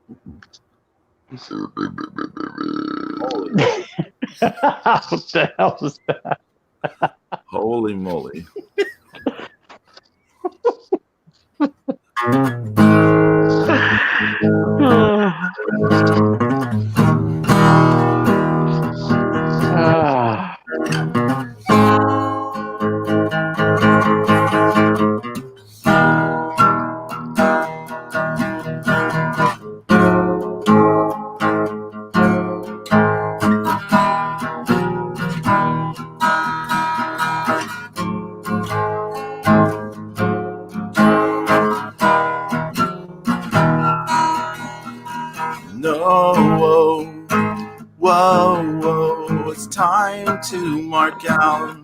What the hell was that? Holy moly. Whoa, it's time to mark out.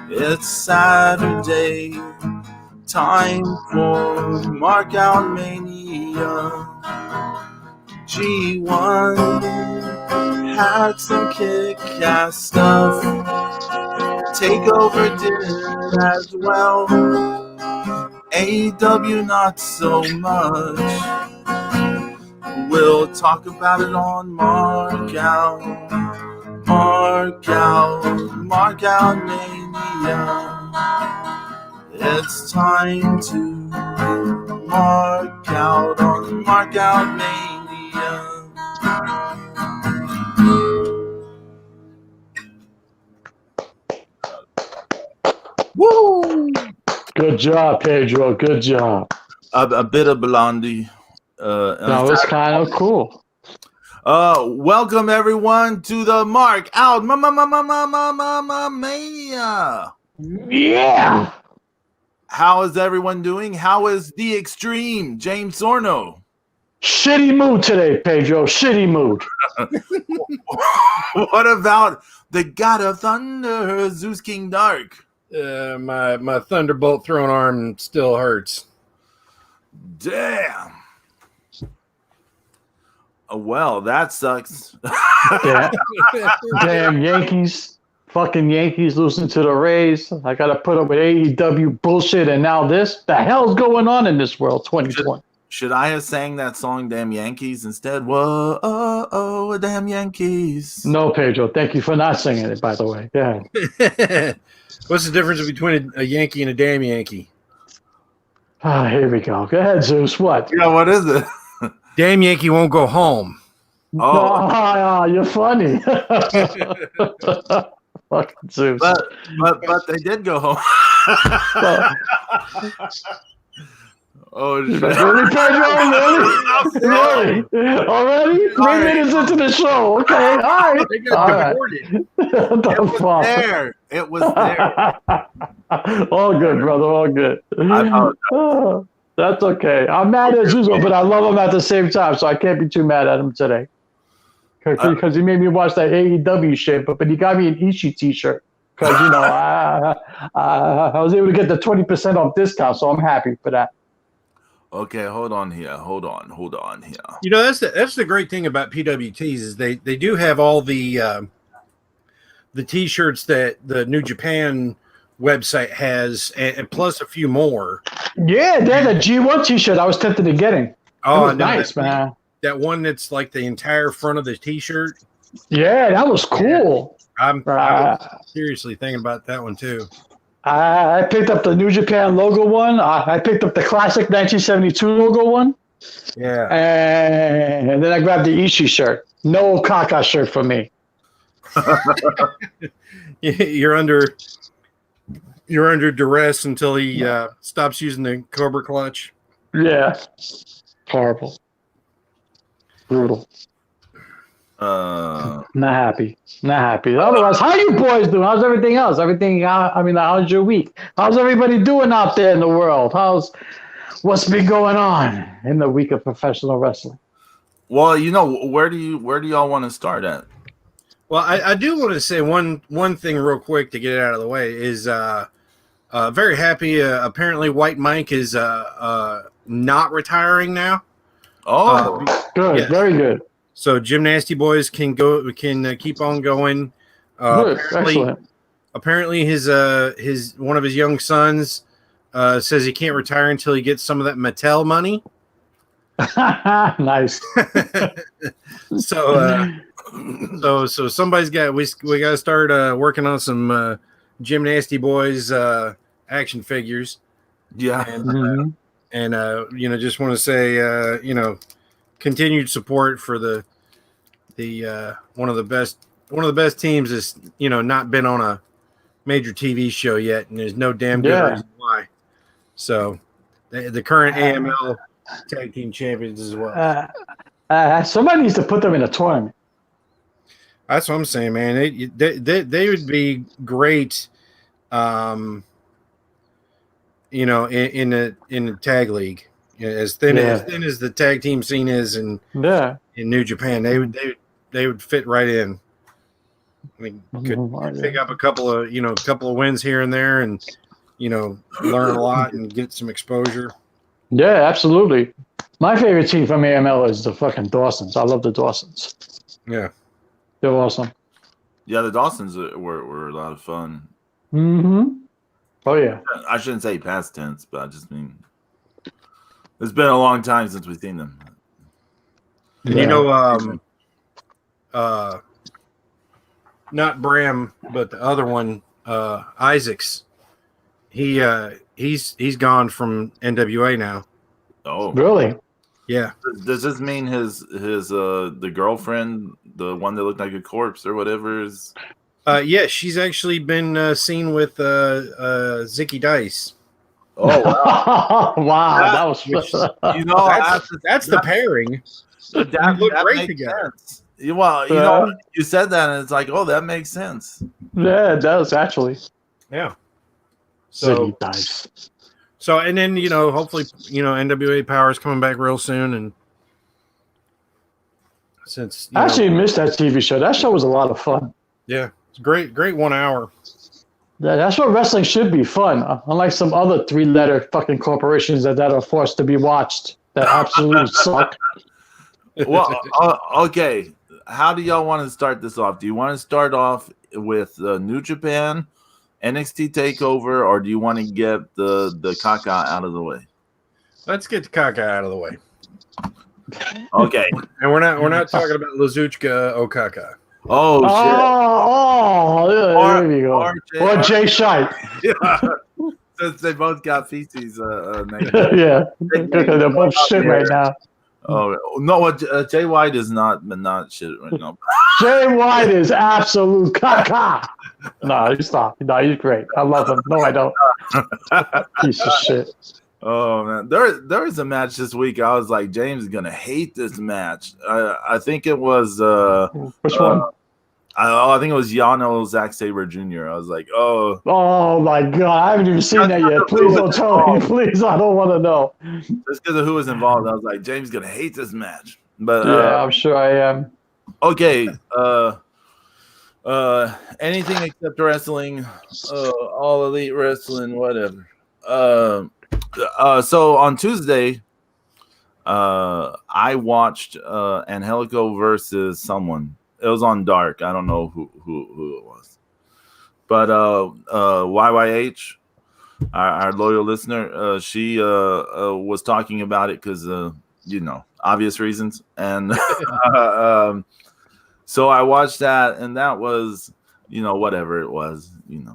It's Saturday, time for Mark Out Mania. G1 had some kick-ass stuff. Takeover did as well. AEW not so much. We'll talk about it on Mark Out Mania. It's time to mark out on Mark Out Mania. Woo! Good job, Pedro. Good job. A bit of Blondie. That was kind of cool. Welcome everyone to the Mark Out Mania. Yeah. How is everyone doing? How is the extreme James Sarno? Shitty mood today, Pedro. Shitty mood. What about the God of Thunder, Zeus King Dark? My thunderbolt thrown arm still hurts. Damn. Well, that sucks. Damn Yankees. Fucking Yankees losing to the Rays. I got to put up with AEW bullshit, and now this. The hell's going on in this world, 2020? Should I have sang that song, Damn Yankees, instead? Whoa, damn Yankees. No, Pedro. Thank you for not singing it, by the way. Yeah. What's the difference between a Yankee and a damn Yankee? Here we go. Go ahead, Zeus. What? Yeah, what is it? Damn Yankee won't go home. Oh, you're funny. Fucking Zeus. But they did go home. Oh shit! Really, Pedro? Really? Already? 3 minutes into the show. Okay, all right. They got deported. It was there. All good, brother. All good. That's okay. I'm mad as usual, but I love him at the same time, so I can't be too mad at him today. Because he made me watch that AEW shit, but he got me an Ishii t-shirt. Because, I was able to get the 20% off discount, so I'm happy for that. Okay, hold on here. Hold on here. That's the great thing about PWTs is they do have all the t-shirts that the New Japan website has, and plus a few more. Yeah, they had a G1 t-shirt I was tempted to getting. Oh, no, nice, man. That one that's like the entire front of the t-shirt. Yeah, that was cool. Yeah. I'm seriously thinking about that one too. I picked up the New Japan logo one. I picked up the classic 1972 logo one. Yeah. And then I grabbed the Ishii shirt. No Kaka shirt for me. You're under duress until he stops using the Cobra clutch. Yeah. Horrible. Brutal. Not happy. Otherwise, how you boys doing? How's everything else? How's your week? How's everybody doing out there in the world? What's been going on in the week of professional wrestling? Well, where do y'all want to start at? Well, I do want to say one thing real quick to get it out of the way is very happy. Apparently, White Mike is not retiring now. Oh, good, yes. Very good. So Gymnasty Boys can keep on going. Excellent. Apparently, his one of his young sons says he can't retire until he gets some of that Mattel money. Nice. So somebody's got we got to start working on some Gymnasty Boys action figures. Yeah. And just want to say continued support for the one of the best teams is not been on a major TV show yet, and there's no damn good reason why. So the current AML tag team champions as well. Somebody needs to put them in a tournament. That's what I'm saying, man. They would be great, in the tag league. As thin as the tag team scene is in New Japan, they would fit right in. I mean, could pick up a couple of wins here and there, and learn a lot and get some exposure. Yeah, absolutely. My favorite team from AML is the fucking Dawsons. I love the Dawsons. Yeah, they're awesome. Yeah, the Dawsons were a lot of fun. Oh yeah. I shouldn't say past tense, but I just mean it's been a long time since we've seen them. And not Bram, but the other one, Isaacs. He's gone from NWA now. Oh, really? Yeah. Does this mean his the girlfriend, the one that looked like a corpse or whatever, is? Yeah, she's actually been seen with Zicky Dice. Oh wow! Wow, that was that's the pairing. That look great together. Sense. Well, you said that, and it's like, oh, that makes sense. Yeah, it does actually. Yeah. So Dice. So and then hopefully NWA Power is coming back real soon, and since I actually missed that TV show. That show was a lot of fun. Yeah, it's great 1 hour. Yeah, that's what wrestling should be, fun. Unlike some other 3-letter fucking corporations that are forced to be watched that absolutely suck. Well, okay. How do y'all want to start this off? Do you want to start off with New Japan, NXT Takeover, or do you want to get the Kaka out of the way? Let's get the Kaka out of the way. Okay. And we're not talking about Lazuchka Okaka. Oh shit! There you go. Or Jay Shite. Yeah. Since they both got feces. Yeah, they're both shit right now. Oh no! What Jay White is not shit right now. Jay White is absolute caca. No, he's not. No, he's great. I love him. No, I don't. Piece of shit. Oh man, there was a match this week. I was like, James is gonna hate this match. I think it was which one? I think it was Yano Zack Sabre Jr. I was like, oh my god, I haven't even seen that yet. Please don't tell me. Please, I don't want to know. Just because of who was involved, I was like, James is gonna hate this match. But yeah, I'm sure I am. Okay, anything except wrestling, all elite wrestling, whatever. So on Tuesday, I watched Angelico versus someone. It was on Dark. I don't know who it was, but YYH, our loyal listener, she was talking about it because obvious reasons, and so I watched that, and that was whatever it was, It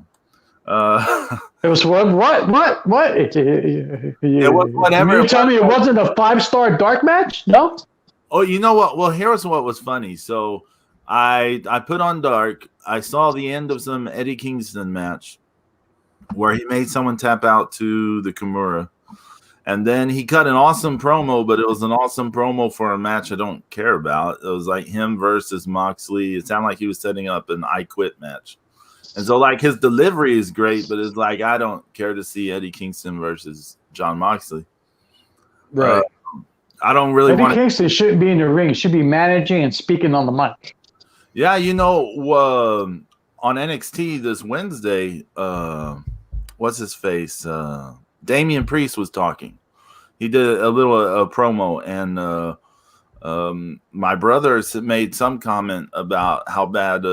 was what? It was whatever. You tell me it wasn't a 5-star Dark match? No. Oh, you know what? Well, here's what was funny. So I put on Dark. I saw the end of some Eddie Kingston match where he made someone tap out to the Kimura. And then he cut an awesome promo, but it was an awesome promo for a match I don't care about. It was like him versus Moxley. It sounded like he was setting up an I Quit match. And so, like, his delivery is great, but it's like, I don't care to see Eddie Kingston versus John Moxley. Right. I don't really want Eddie Kingston shouldn't be in the ring. He should be managing and speaking on the mic. Yeah, on NXT this Wednesday, what's his face? Damian Priest was talking. He did a little promo, and my brother made some comment about how bad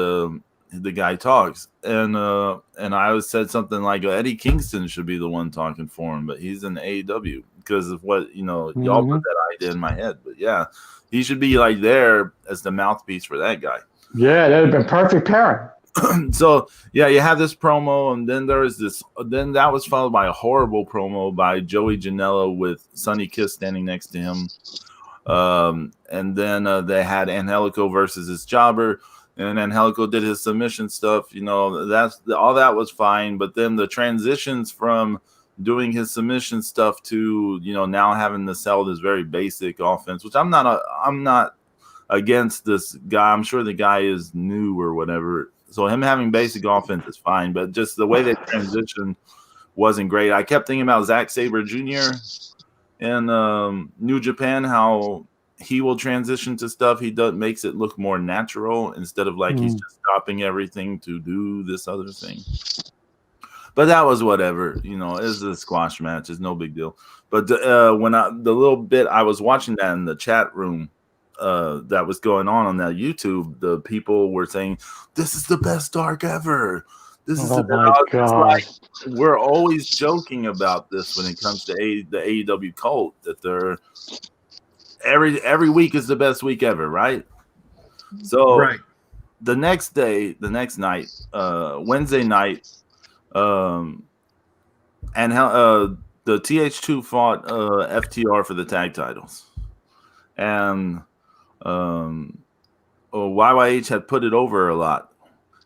the guy talks, and I said something like Eddie Kingston should be the one talking for him, but he's in AEW because of what y'all put that idea in my head. But yeah, he should be like there as the mouthpiece for that guy. Yeah, that would have been perfect pairing. So yeah, you have this promo, and then there is this. Then that was followed by a horrible promo by Joey Janela with Sonny Kiss standing next to him. And then they had Angelico versus his jobber, and Angelico did his submission stuff. That's all that was fine. But then the transitions from doing his submission stuff to now having to sell this very basic offense, which I'm not against this guy. I'm sure the guy is new or whatever. So him having basic offense is fine, but just the way they transitioned wasn't great. I kept thinking about Zack Sabre Jr. in New Japan, how he will transition to stuff. He makes it look more natural instead of like he's just stopping everything to do this other thing. But that was whatever. It's a squash match. It's no big deal. But when the little bit I was watching that in the chat room, that was going on that YouTube, the people were saying, "This is the best Dark ever. This is the best." Like, we're always joking about this when it comes to the AEW cult, that they're every week is the best week ever, right? So right. the next night, Wednesday night, and the TH2 fought FTR for the tag titles, and YYH had put it over a lot.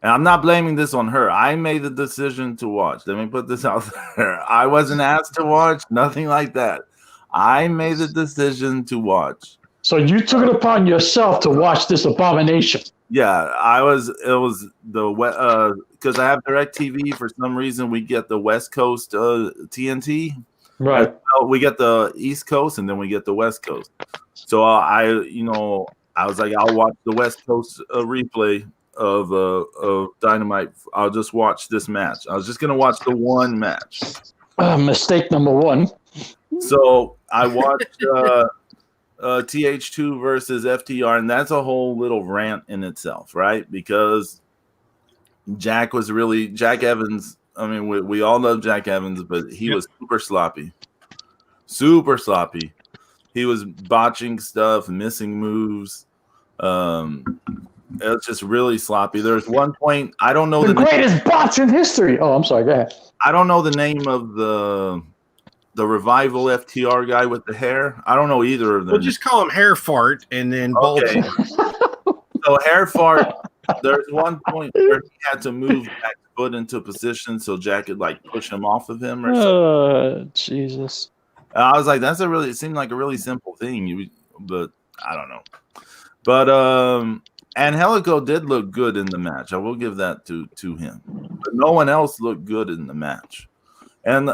And I'm not blaming this on her. I made the decision to watch. Let me put this out there. I wasn't asked to watch, nothing like that. I made the decision to watch. So you took it upon yourself to watch this abomination. Yeah, it was the because I have DirecTV. For some reason, we get the West Coast TNT. Right. We get the East Coast, and then we get the West Coast. So I was like, I'll watch the West Coast replay of Dynamite. I'll just watch this match. I was just gonna watch the one match. Mistake number one. So I watched TH2 versus FTR, and that's a whole little rant in itself, right? Because Jack Evans. I mean, we all love Jack Evans, but he was super sloppy. Super sloppy. He was botching stuff, missing moves. It was just really sloppy. There's one point, I don't know the greatest bots in history. Oh, I'm sorry. Go ahead. I don't know the name of the Revival FTR guy with the hair. I don't know either of them. We'll just call him Hair Fart and then okay. So Hair Fart, there's one point where he had to move Jack's foot into position so Jack could like push him off of him or something. Jesus. I was like, it seemed like a really simple thing, but I don't know. But Angelico did look good in the match. I will give that to him. But no one else looked good in the match. And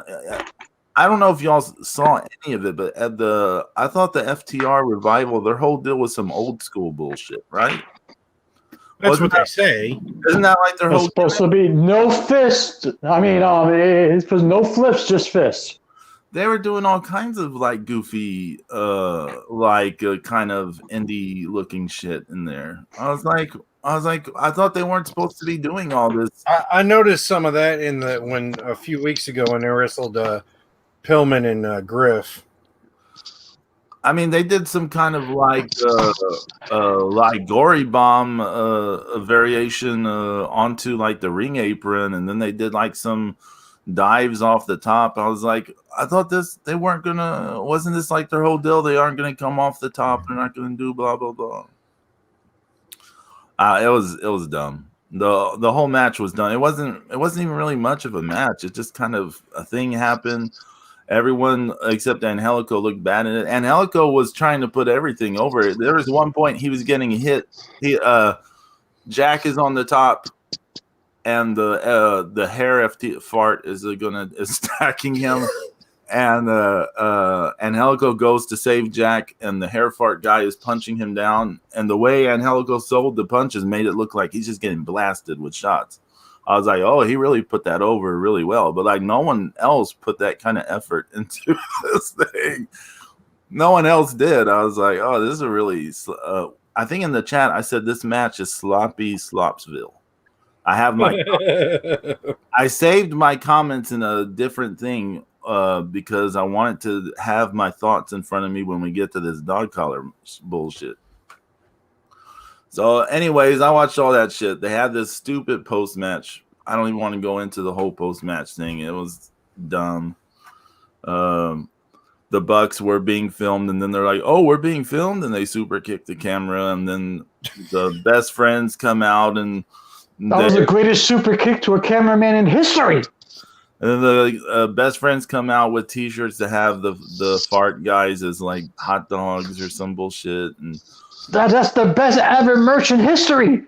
I don't know if y'all saw any of it, but I thought the FTR Revival, their whole deal was some old school bullshit, right? That's what they say. Isn't that like their whole? It's supposed to be no fist. I mean, it's supposed no flips, just fists. They were doing all kinds of like goofy, kind of indie looking shit in there. I was like, I thought they weren't supposed to be doing all this. I noticed some of that when a few weeks ago when they wrestled Pillman and Griff. I mean, they did some kind of like gory bomb variation onto like the ring apron, and then they did like some dives off the top. I was like, I thought wasn't this like their whole deal? They aren't gonna come off the top. They're not gonna do blah blah blah. It was dumb. The whole match was done. It wasn't even really much of a match. It just kind of a thing happened. Everyone except Angelico looked bad in it. Angelico was trying to put everything over it. There was one point he was getting hit. Jack is on the top, and the hair fart is stacking him, and Angelico goes to save Jack, and the hair fart guy is punching him down. And the way Angelico sold the punches made it look like he's just getting blasted with shots. I was like, oh, he really put that over really well. But like no one else put that kind of effort into this thing. No one else did. I was like, oh, this is a really I think in the chat I said this match is sloppy Slopsville. I have my. I saved my comments in a different thing because I wanted to have my thoughts in front of me when we get to this dog collar bullshit. So, anyways, I watched all that shit. They had this stupid post match. I don't even want to go into the whole post match thing. It was dumb. The Bucks were being filmed, and then they're like, "Oh, we're being filmed," and they super kick the camera, and then the best friends come out, and that was the greatest super kick to a cameraman in history. And then the best friends come out with T-shirts that have the fart guys as like hot dogs or some bullshit, and that's the best ever merch in history.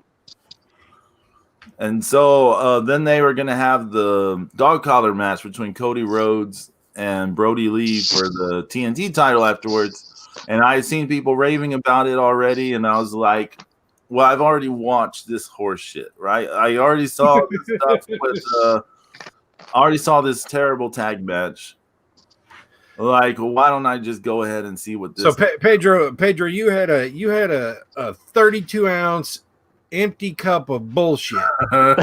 And so then they were gonna have the dog collar match between Cody Rhodes and Brody Lee for the TNT title afterwards. And I had seen people raving about it already, and I was like, well, I've already watched this horse shit, right? I already saw this stuff with I already saw this terrible tag match. Like, why don't I just go ahead and see what this? So Pedro, you had a 32-ounce empty cup of bullshit, and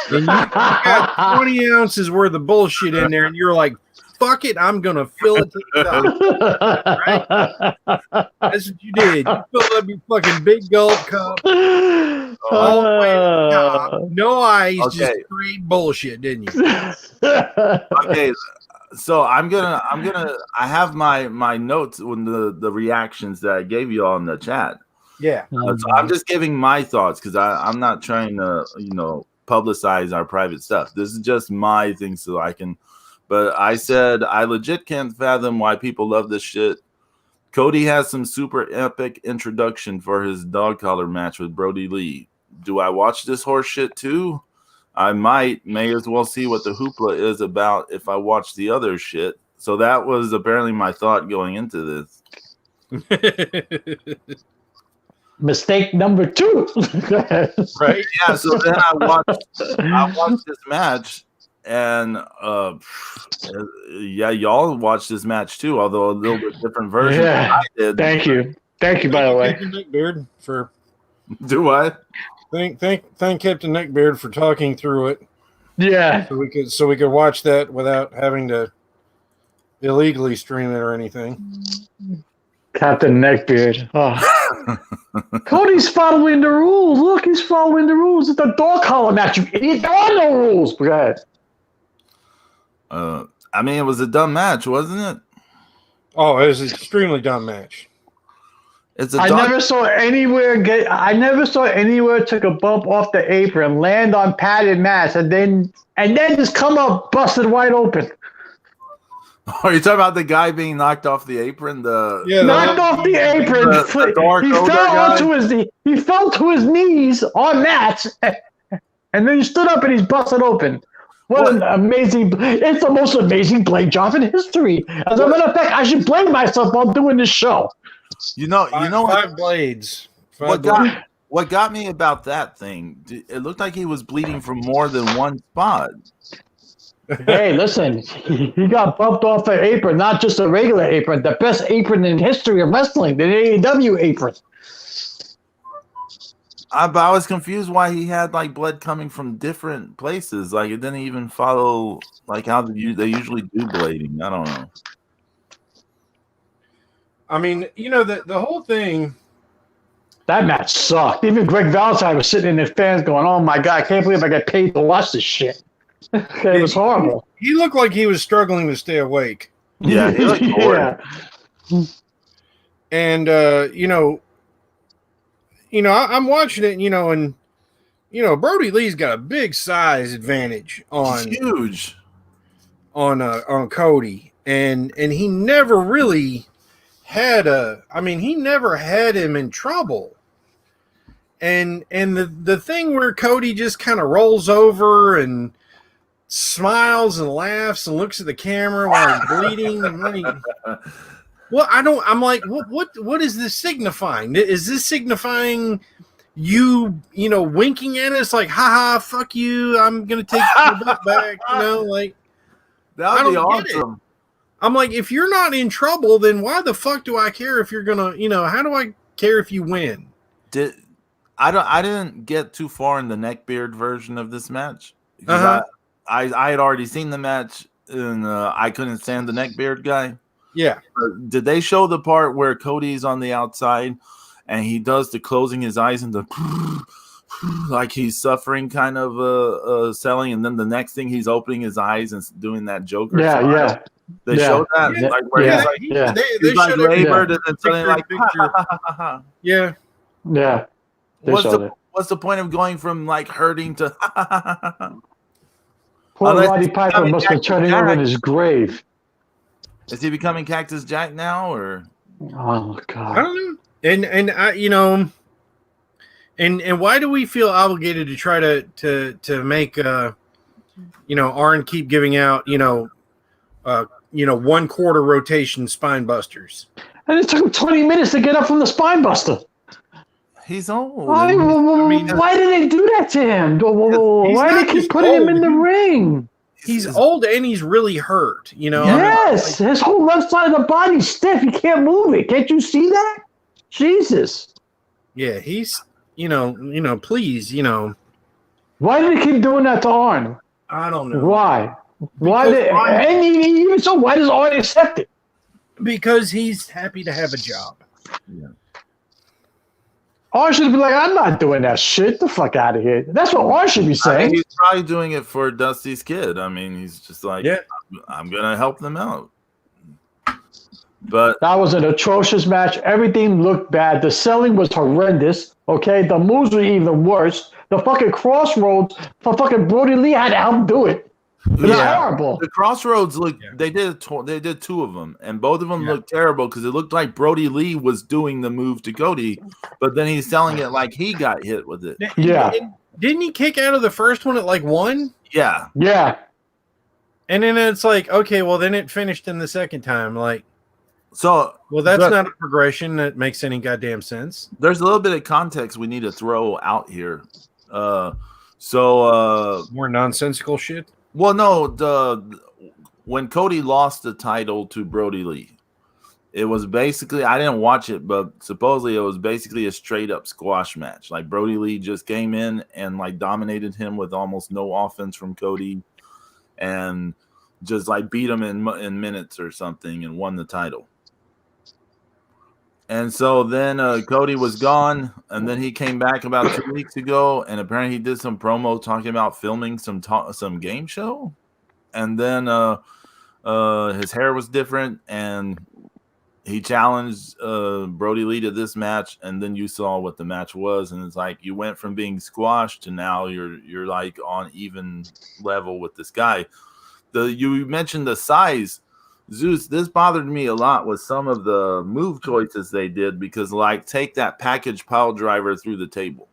you got 20 ounces worth of bullshit in there, and you're like, fuck it, I'm gonna fill it to the top. Right? That's what you did. You filled up your fucking big gulp cup all the way to the top. No ice, just straight bullshit, didn't you? Okay, so I'm gonna I have my notes when the reactions that I gave you all in the chat. Yeah. So I'm just giving my thoughts because I'm not trying to publicize our private stuff. This is just my thing so I can. But I said I legit can't fathom why people love this shit. Cody has some super epic introduction for his dog collar match with Brody Lee. Do I watch this horse shit too? I may as well see what the hoopla is about if I watch the other shit. So that was apparently my thought going into this. Mistake number 2. Right? Yeah, so then I watched this match, and yeah, y'all watched this match too, although a little bit different version than I did. Thank you, by the way. Captain Neckbeard for do what? Thank Captain Neckbeard for talking through it. Yeah, so we could watch that without having to illegally stream it or anything. Captain Neckbeard. Oh. Cody's following the rules. Look, he's following the rules. It's a dog collar match. You idiot. There are no rules. Go ahead. I mean, it was a dumb match, wasn't it? Oh, it was an extremely dumb match. I never saw anywhere took a bump off the apron, land on padded mats, and then just come up busted wide open. Are you talking about the guy being knocked off the apron? Knocked off the apron. He fell to his knees on mats, and then he stood up and he's busted open. What an amazing! It's the most amazing blade job in history. As a matter of fact, I should blame myself while doing this show. Five blades. What got me about that thing? It looked like he was bleeding from more than one spot. Hey, listen, he got bumped off an apron, not just a regular apron, the best apron in history of wrestling, the AEW apron. But I was confused why he had like blood coming from different places. Like it didn't even follow like how they usually do blading. I don't know. I mean, the whole thing. That match sucked. Even Greg Valentine was sitting in the fans going, "Oh my God, I can't believe I got paid to watch this shit." It was horrible. He looked like he was struggling to stay awake. Yeah, he looked bored. And I'm watching it, and Brody Lee's got a big size advantage on huge on Cody, and he never really had he never had him in trouble. And the thing where Cody just kind of rolls over and smiles and laughs and looks at the camera while he's bleeding. I'm like, what is this signifying? Is this signifying you winking at us like, haha, fuck you, I'm gonna take your butt back, like that would be awesome. I'm like, if you're not in trouble, then why the fuck do I care if you're gonna, how do I care if you win? I didn't get too far in the neckbeard version of this match because I had already seen the match and I couldn't stand the neckbeard guy. Yeah. Did they show the part where Cody's on the outside and he does the closing his eyes and the like he's suffering kind of selling, and then the next thing he's opening his eyes and doing that Joker smile? Yeah. They showed that like where Yeah. he's like Yeah. They he's like showed it. labored and then suddenly like Picture. Yeah. Yeah. They showed it. What's the point of going from like hurting to Poor Unless Roddy he's Piper becoming must be Cactus turning over in Jack. his grave. Is he becoming Cactus Jack now or Oh I God. don't know. And I, you know, and why do we feel obligated to try to make you know, Arn keep giving out, you know, 1 quarter rotation spine busters? And it took him 20 minutes to get up from the spine buster. he's old? Why, why did they do that to him? Why not did they keep just putting him old. in the ring? He's old and he's really hurt, you know. Yes, his whole left side of the body's stiff. He can't move it. Can't you see that? Jesus. Yeah, he's, you know, please, you know. Why did they keep doing that to Arn? I don't know. Why? Why Because did, Arn- and even so, why does Arn accept it? Because he's happy to have a job. Arn should be like, I'm not doing that shit. The fuck out of here. That's what Arn should be I saying. mean, he's probably doing it for Dusty's kid. I mean, he's just like, Yeah. I'm gonna help them out. But That was an atrocious match. Everything looked bad. The selling was horrendous. Okay, the moves were even worse. The fucking crossroads for fucking Brody Lee had to help do it. It was horrible. the Crossroads looked. Yeah. They did 2 of them, and both of them Yeah. looked terrible because it looked like Brody Lee was doing the move to Cody, but then he's selling it like he got hit with it. Yeah. Didn't he kick out of the first one at like 1? Yeah, Yeah. And then it's like, okay, well, then it finished in the second time. Like, so well, that's but not a progression that makes any goddamn sense. there's a little bit of context we need to throw out here. More nonsensical shit. Well, no, when Cody lost the title to Brody Lee, it was basically, I didn't watch it, but supposedly it was basically a straight up squash match. Like Brody Lee just came in and like dominated him with almost no offense from Cody and just like beat him in minutes or something and won the title. And so then Cody was gone, and then he came back about 2 weeks ago, and apparently he did some promo talking about filming some game show. And then his hair was different, and he challenged Brody Lee to this match, and then you saw what the match was, and it's like you went from being squashed to now you're like on even level with this guy. You mentioned the size. Zeus, this bothered me a lot with some of the move choices they did because, like, take that package pile driver through the table.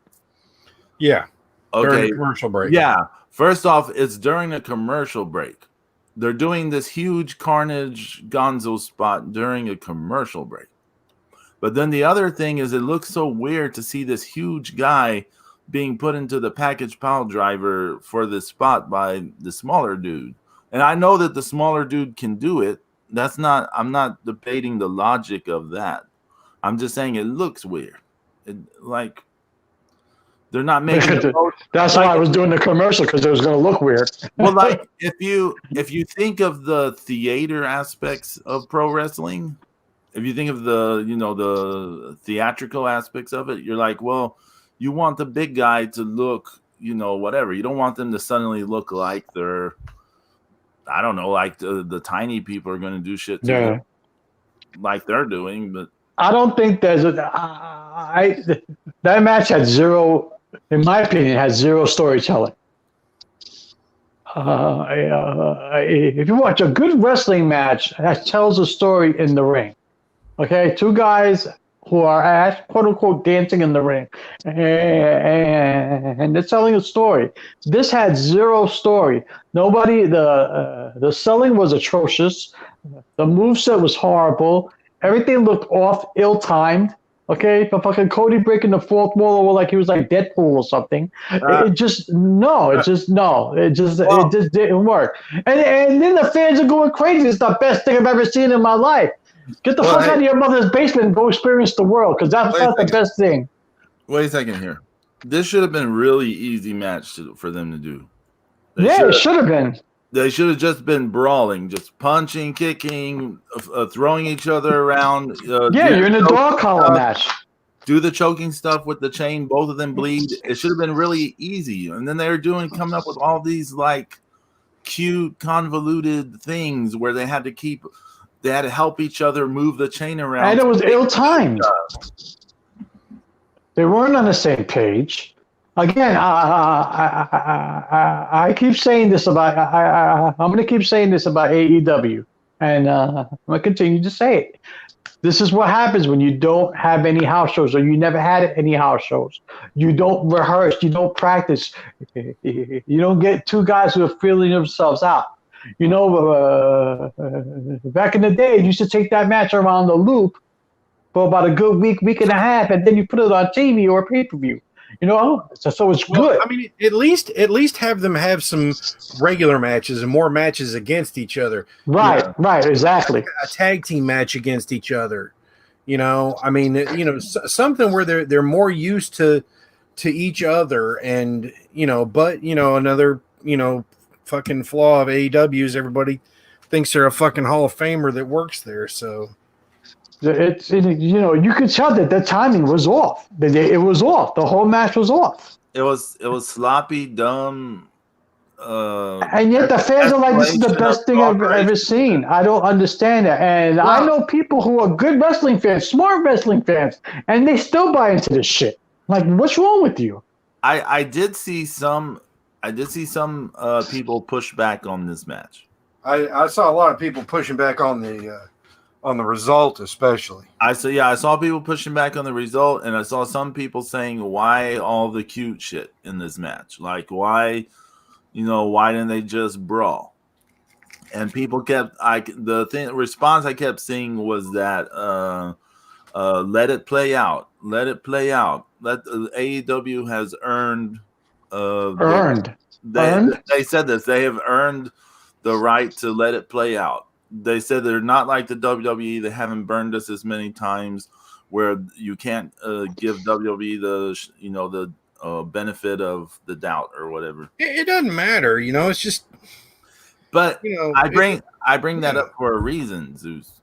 Yeah. Okay. During the commercial break. Yeah. First off, it's during a commercial break. They're doing this huge Carnage Gonzo spot during a commercial break. But then the other thing is it looks so weird to see this huge guy being put into the package pile driver for this spot by the smaller dude. And I know that the smaller dude can do it. I'm not debating the logic of that. I'm just saying it looks weird. Like they're not making That's why I was doing the commercial, because it was going to look weird. well, like if you think of the theater aspects of pro wrestling, if you think of the theatrical aspects of it, you're like, well, you want the big guy to look, whatever. You don't want them to suddenly look like they're, I don't know, like the tiny people are going to do shit to them, like they're doing. But I don't think there's that match had zero, in my opinion, had zero storytelling. If you watch a good wrestling match that tells a story in the ring, okay, 2 guys who are quote unquote dancing in the ring, and they're telling a story. This had zero story. Nobody. The selling was atrocious. The moveset was horrible. Everything looked off, ill-timed. Okay, but fucking Cody breaking the 4th wall like he was like Deadpool or something. It just didn't work. And then the fans are going crazy. It's the best thing I've ever seen in my life. Get the fuck out of your mother's basement and go experience the world, because that's not the best thing. Wait a second here. This should have been a really easy match for them to do. It should have been. They should have just been brawling, just punching, kicking, throwing each other around. You're in a dog collar match. Do the choking stuff with the chain. Both of them bleed. It should have been really easy. And then they were coming up with all these like cute, convoluted things where they had to help each other move the chain around. And it was ill-timed. They weren't on the same page. Again, I keep saying this about. I'm going to keep saying this about AEW, and I'm going to continue to say it. This is what happens when you don't have any house shows, or you never had any house shows. You don't rehearse. You don't practice. You don't get two guys who are feeling themselves out. Back in the day, you used to take that match around the loop for about a good week and a half, and then you put it on TV or pay-per-view. So it's good. I mean, at least have them have some regular matches and more matches against each other. Right, exactly. A tag team match against each other. I mean, something where they're more used to each other, and but another fucking flaw of AEW is everybody thinks they're a fucking Hall of Famer that works there. So. You could tell that the timing was off. It was off. The whole match was off. It was sloppy, dumb. And yet the fans are like, this is the best thing I've ever seen. I don't understand it. And I know people who are good wrestling fans, smart wrestling fans, and they still buy into this shit. Like, what's wrong with you? I did see some people push back on this match. I saw a lot of people pushing back on the result, especially. I saw people pushing back on the result, and I saw some people saying, why all the cute shit in this match? Like, why didn't they just brawl? And people kept, response I kept seeing was that, let it play out. Let it play out. AEW has earned. They said this. They have earned the right to let it play out. They said they're not like the WWE. They haven't burned us as many times where you can't give WWE the benefit of the doubt or whatever. It doesn't matter, it's just. But I bring that up for a reason, Zeus.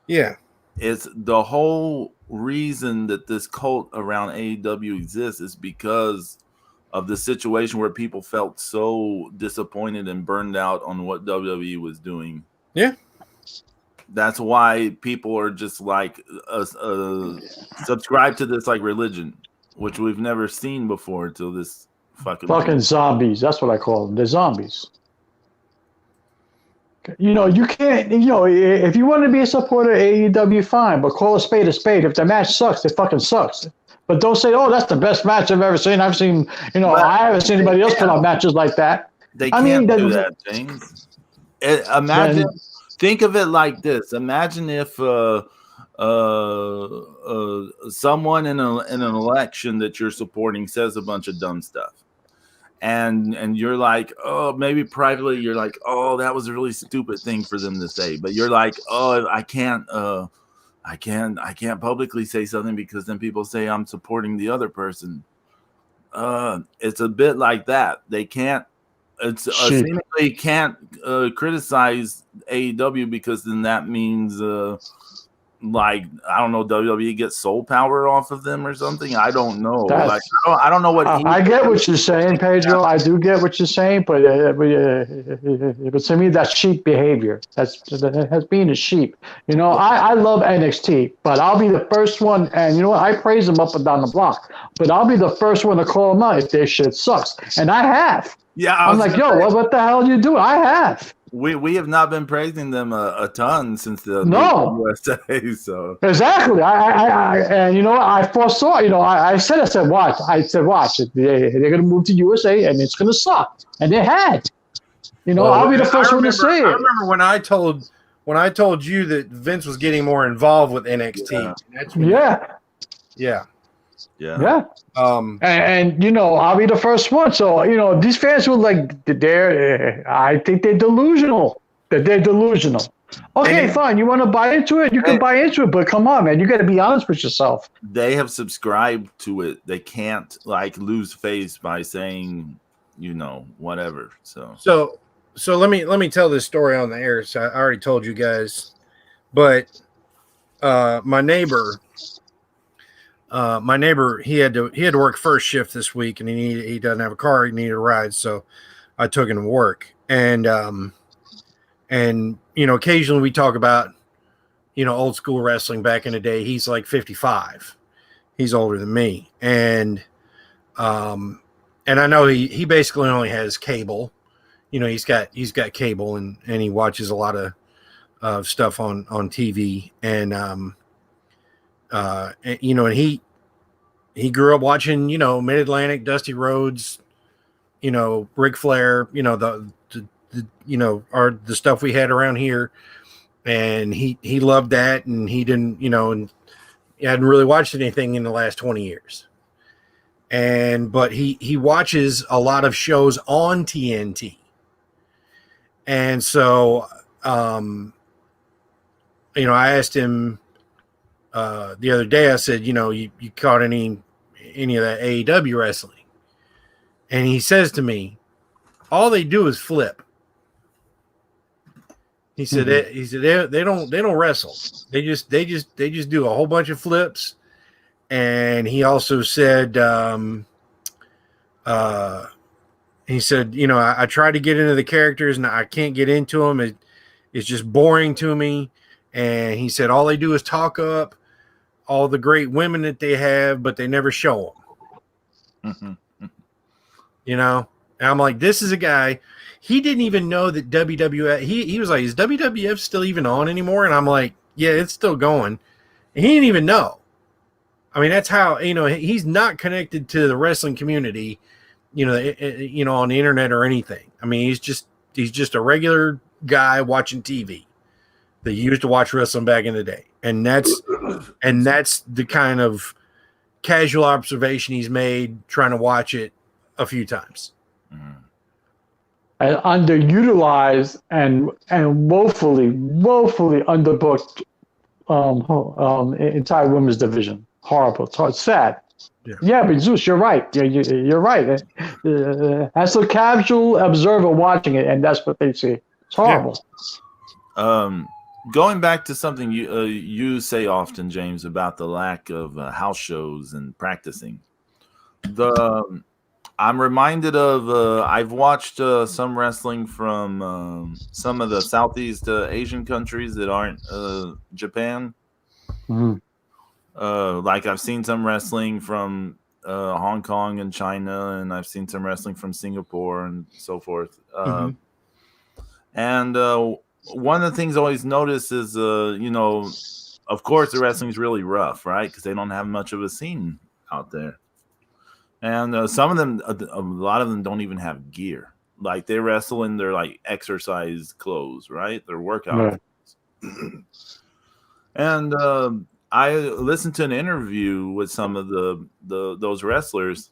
Yeah. It's the whole reason that this cult around AEW exists is because of the situation where people felt so disappointed and burned out on what WWE was doing. Yeah. That's why people are just like subscribe to this like religion, which we've never seen before till this fucking zombies. That's what I call them. They're zombies. You can't. If you want to be a supporter of AEW, fine, but call a spade a spade. If the match sucks, it fucking sucks. But don't say, "Oh, that's the best match I've ever seen." I haven't seen anybody else put on matches like that. They can't do that, James. Imagine. Think of it like this. Imagine if someone in an election that you're supporting says a bunch of dumb stuff. And you're like, oh, maybe privately you're like, oh, that was a really stupid thing for them to say. But you're like, oh, I can't publicly say something because then people say I'm supporting the other person. It's a bit like that. They can't. Seemingly can't criticize AEW because then that means WWE gets soul power off of them or something. I don't know. I don't know what. I get what you're saying, Pedro. I do get what you're saying, but to me that's sheep behavior. That's being a sheep. I love NXT, but I'll be the first one, and I praise them up and down the block. But I'll be the first one to call them out if their shit sucks, and I have. Yeah, I'm like, what the hell are you doing? I have. We have not been praising them a ton since the USA. So exactly. I foresaw. I said, watch. They're gonna move to USA and it's gonna suck, and they had. I'll be the first one to say it. I remember when I told you that Vince was getting more involved with NXT. Yeah. Yeah. And I'll be the first one. So these fans were like, I think they're delusional. that they're delusional. Okay, fine. You want to buy into it? You can buy into it, but come on, man. You got to be honest with yourself. They have subscribed to it. They can't like lose face by saying, whatever. So let me tell this story on the air. So I already told you guys, but my neighbor, he had to work first shift this week, and he doesn't have a car. He needed a ride, so I took him to work. And occasionally we talk about old school wrestling back in the day. He's like 55. He's older than me, and I know he basically only has cable. He's got cable, and he watches a lot of stuff on TV, and he grew up watching Mid-Atlantic, Dusty Rhodes, Ric Flair, the stuff we had around here, and he loved that, and he didn't and he hadn't really watched anything in the last 20 years. But he watches a lot of shows on TNT. And so, I asked him the other day, I said, you caught any of that AEW wrestling? And he says to me, all they do is flip. He said, they don't wrestle. They just do a whole bunch of flips. And he also said, he said, I try to get into the characters and I can't get into them. It's just boring to me. And he said, all they do is talk up all the great women that they have, but they never show them. And I'm like, this is a guy, he didn't even know that WWF, he was like, is WWF still even on anymore? And I'm like, yeah, it's still going. And he didn't even know. I mean, that's how, he's not connected to the wrestling community, on the internet or anything. I mean, he's just a regular guy watching TV that used to watch wrestling back in the day. And that's the kind of casual observation he's made trying to watch it a few times. And underutilized and woefully underbooked entire women's division. Horrible. It's sad. Yeah, but Zeus, you're right. You're right. That's a casual observer watching it, and that's what they see. It's horrible. Yeah. Going back to something you say often, James, about the lack of house shows and practicing. I'm reminded of I've watched some wrestling from some of the Southeast Asian countries that aren't Japan. Mm-hmm. Like I've seen some wrestling from Hong Kong and China, and I've seen some wrestling from Singapore and so forth. And one of the things I always notice is, of course, the wrestling is really rough, right? Because they don't have much of a scene out there. And some of them, a lot of them don't even have gear. Like they wrestle in their like exercise clothes, right? Their workout. Right. And I listened to an interview with some of those wrestlers,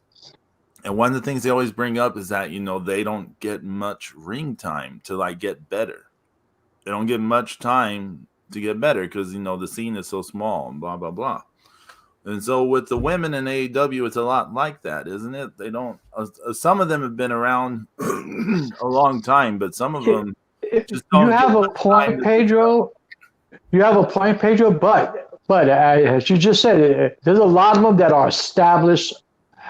and one of the things they always bring up is that they don't get much ring time to like get better. They don't get much time to get better because the scene is so small and blah blah blah. And so with the women in AEW, it's a lot like that, isn't it? They don't. Some of them have been around a long time, but some of them just don't. You have a point, Pedro. You have a point, Pedro. But as you just said, there's a lot of them that are established.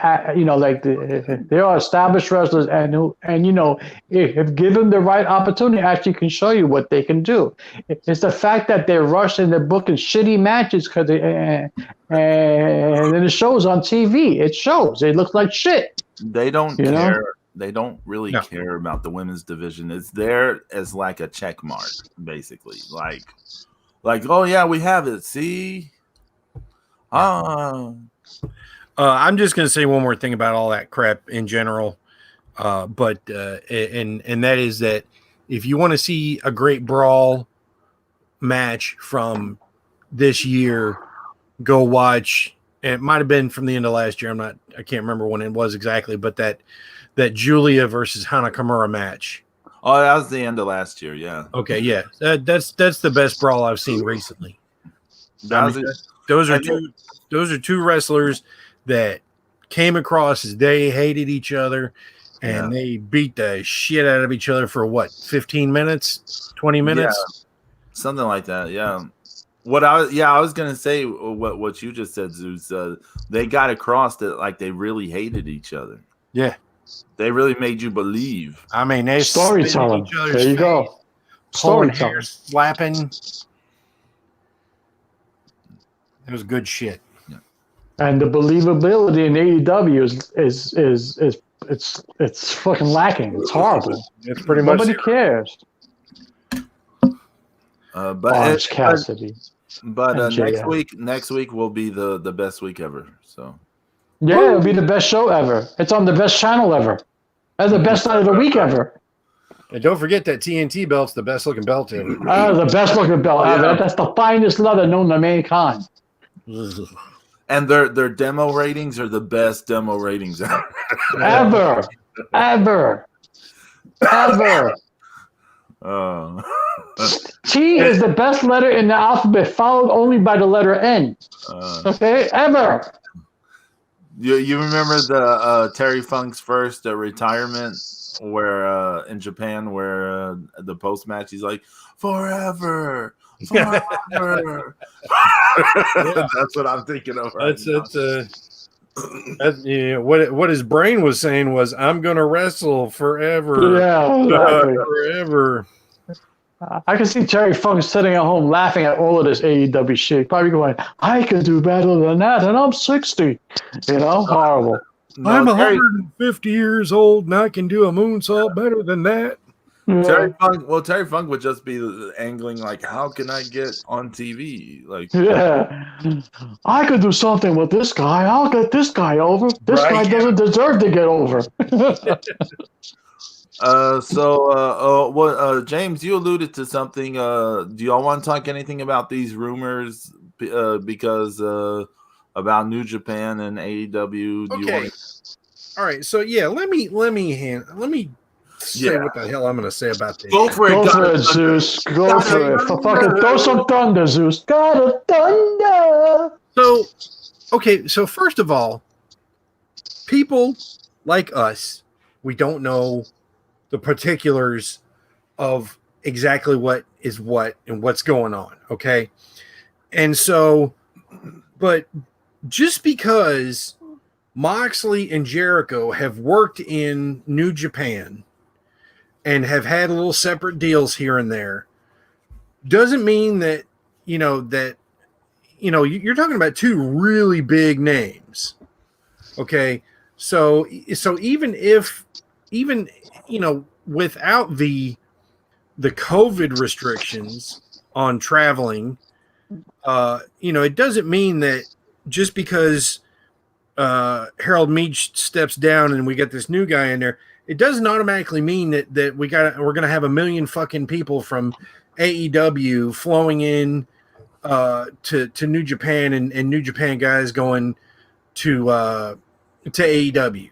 They are established wrestlers, and if given the right opportunity, actually can show you what they can do. It's the fact that they're rushed and they're booking shitty matches because and then it shows on TV. It shows. It looks like shit. They don't care. They don't really care about the women's division. It's there as like a check mark, basically. Like, oh yeah, we have it. See, I'm just going to say one more thing about all that crap in general, but that is that if you want to see a great brawl match from this year, go watch. It might have been from the end of last year. I can't remember when it was exactly, but that Julia versus Hana Kimura match. Oh, that was the end of last year. Yeah. Okay, yeah, that's the best brawl I've seen recently. Those are two wrestlers that came across as they hated each other, and they beat the shit out of each other for what, 15 minutes, 20 minutes, something like that. Yeah. I was gonna say what you just said, Zeus. They got across that like they really hated each other. Yeah, they really made you believe. I mean, they storytelling. There you go. Storytelling, slapping. It was good shit. Yeah. And the believability in AEW is it's fucking lacking. It's horrible. It's pretty much nobody cares. But Orange Cassidy. But next week will be the best week ever. So yeah, it'll be the best show ever. It's on the best channel ever. That's the best night of the week ever. And don't forget that TNT belt's the best looking belt ever. The best looking belt ever. That's the finest leather known to mankind. And their demo ratings are the best demo ratings ever. Ever. T is the best letter in the alphabet, followed only by the letter N. Okay, ever. You remember the Terry Funk's first retirement, where in Japan, where the post match he's like, forever. That's what I'm thinking of. Right what his brain was saying was, I'm gonna wrestle forever. Yeah, exactly. Forever. I can see Terry Funk sitting at home laughing at all of this AEW shit. Probably going, I can do better than that, and I'm 60. You know, horrible. No, I'm 150 years old, and I can do a moonsault better than that. Yeah. Terry Funk would just be angling like, how can I get on TV? Like, I could do something with this guy. I'll get this guy over. This guy doesn't deserve to get over. James, you alluded to something. Do y'all want to talk anything about these rumors? Because about New Japan and AEW. Okay. All right. So let me say what the hell I'm going to say about this. Go for it, Zeus. Go for it. Fucking throw some thunder, Zeus. Got a thunder. So first of all, people like us, we don't know the particulars of exactly what is what and what's going on. Okay. And so, but just because Moxley and Jericho have worked in New Japan and have had little separate deals here and there, doesn't mean that, you're talking about two really big names. Okay. So even without the COVID restrictions on traveling, it doesn't mean that just because Harold Meach steps down and we get this new guy in there, it doesn't automatically mean that we're going to have a million fucking people from AEW flowing in to New Japan and New Japan guys going to AEW.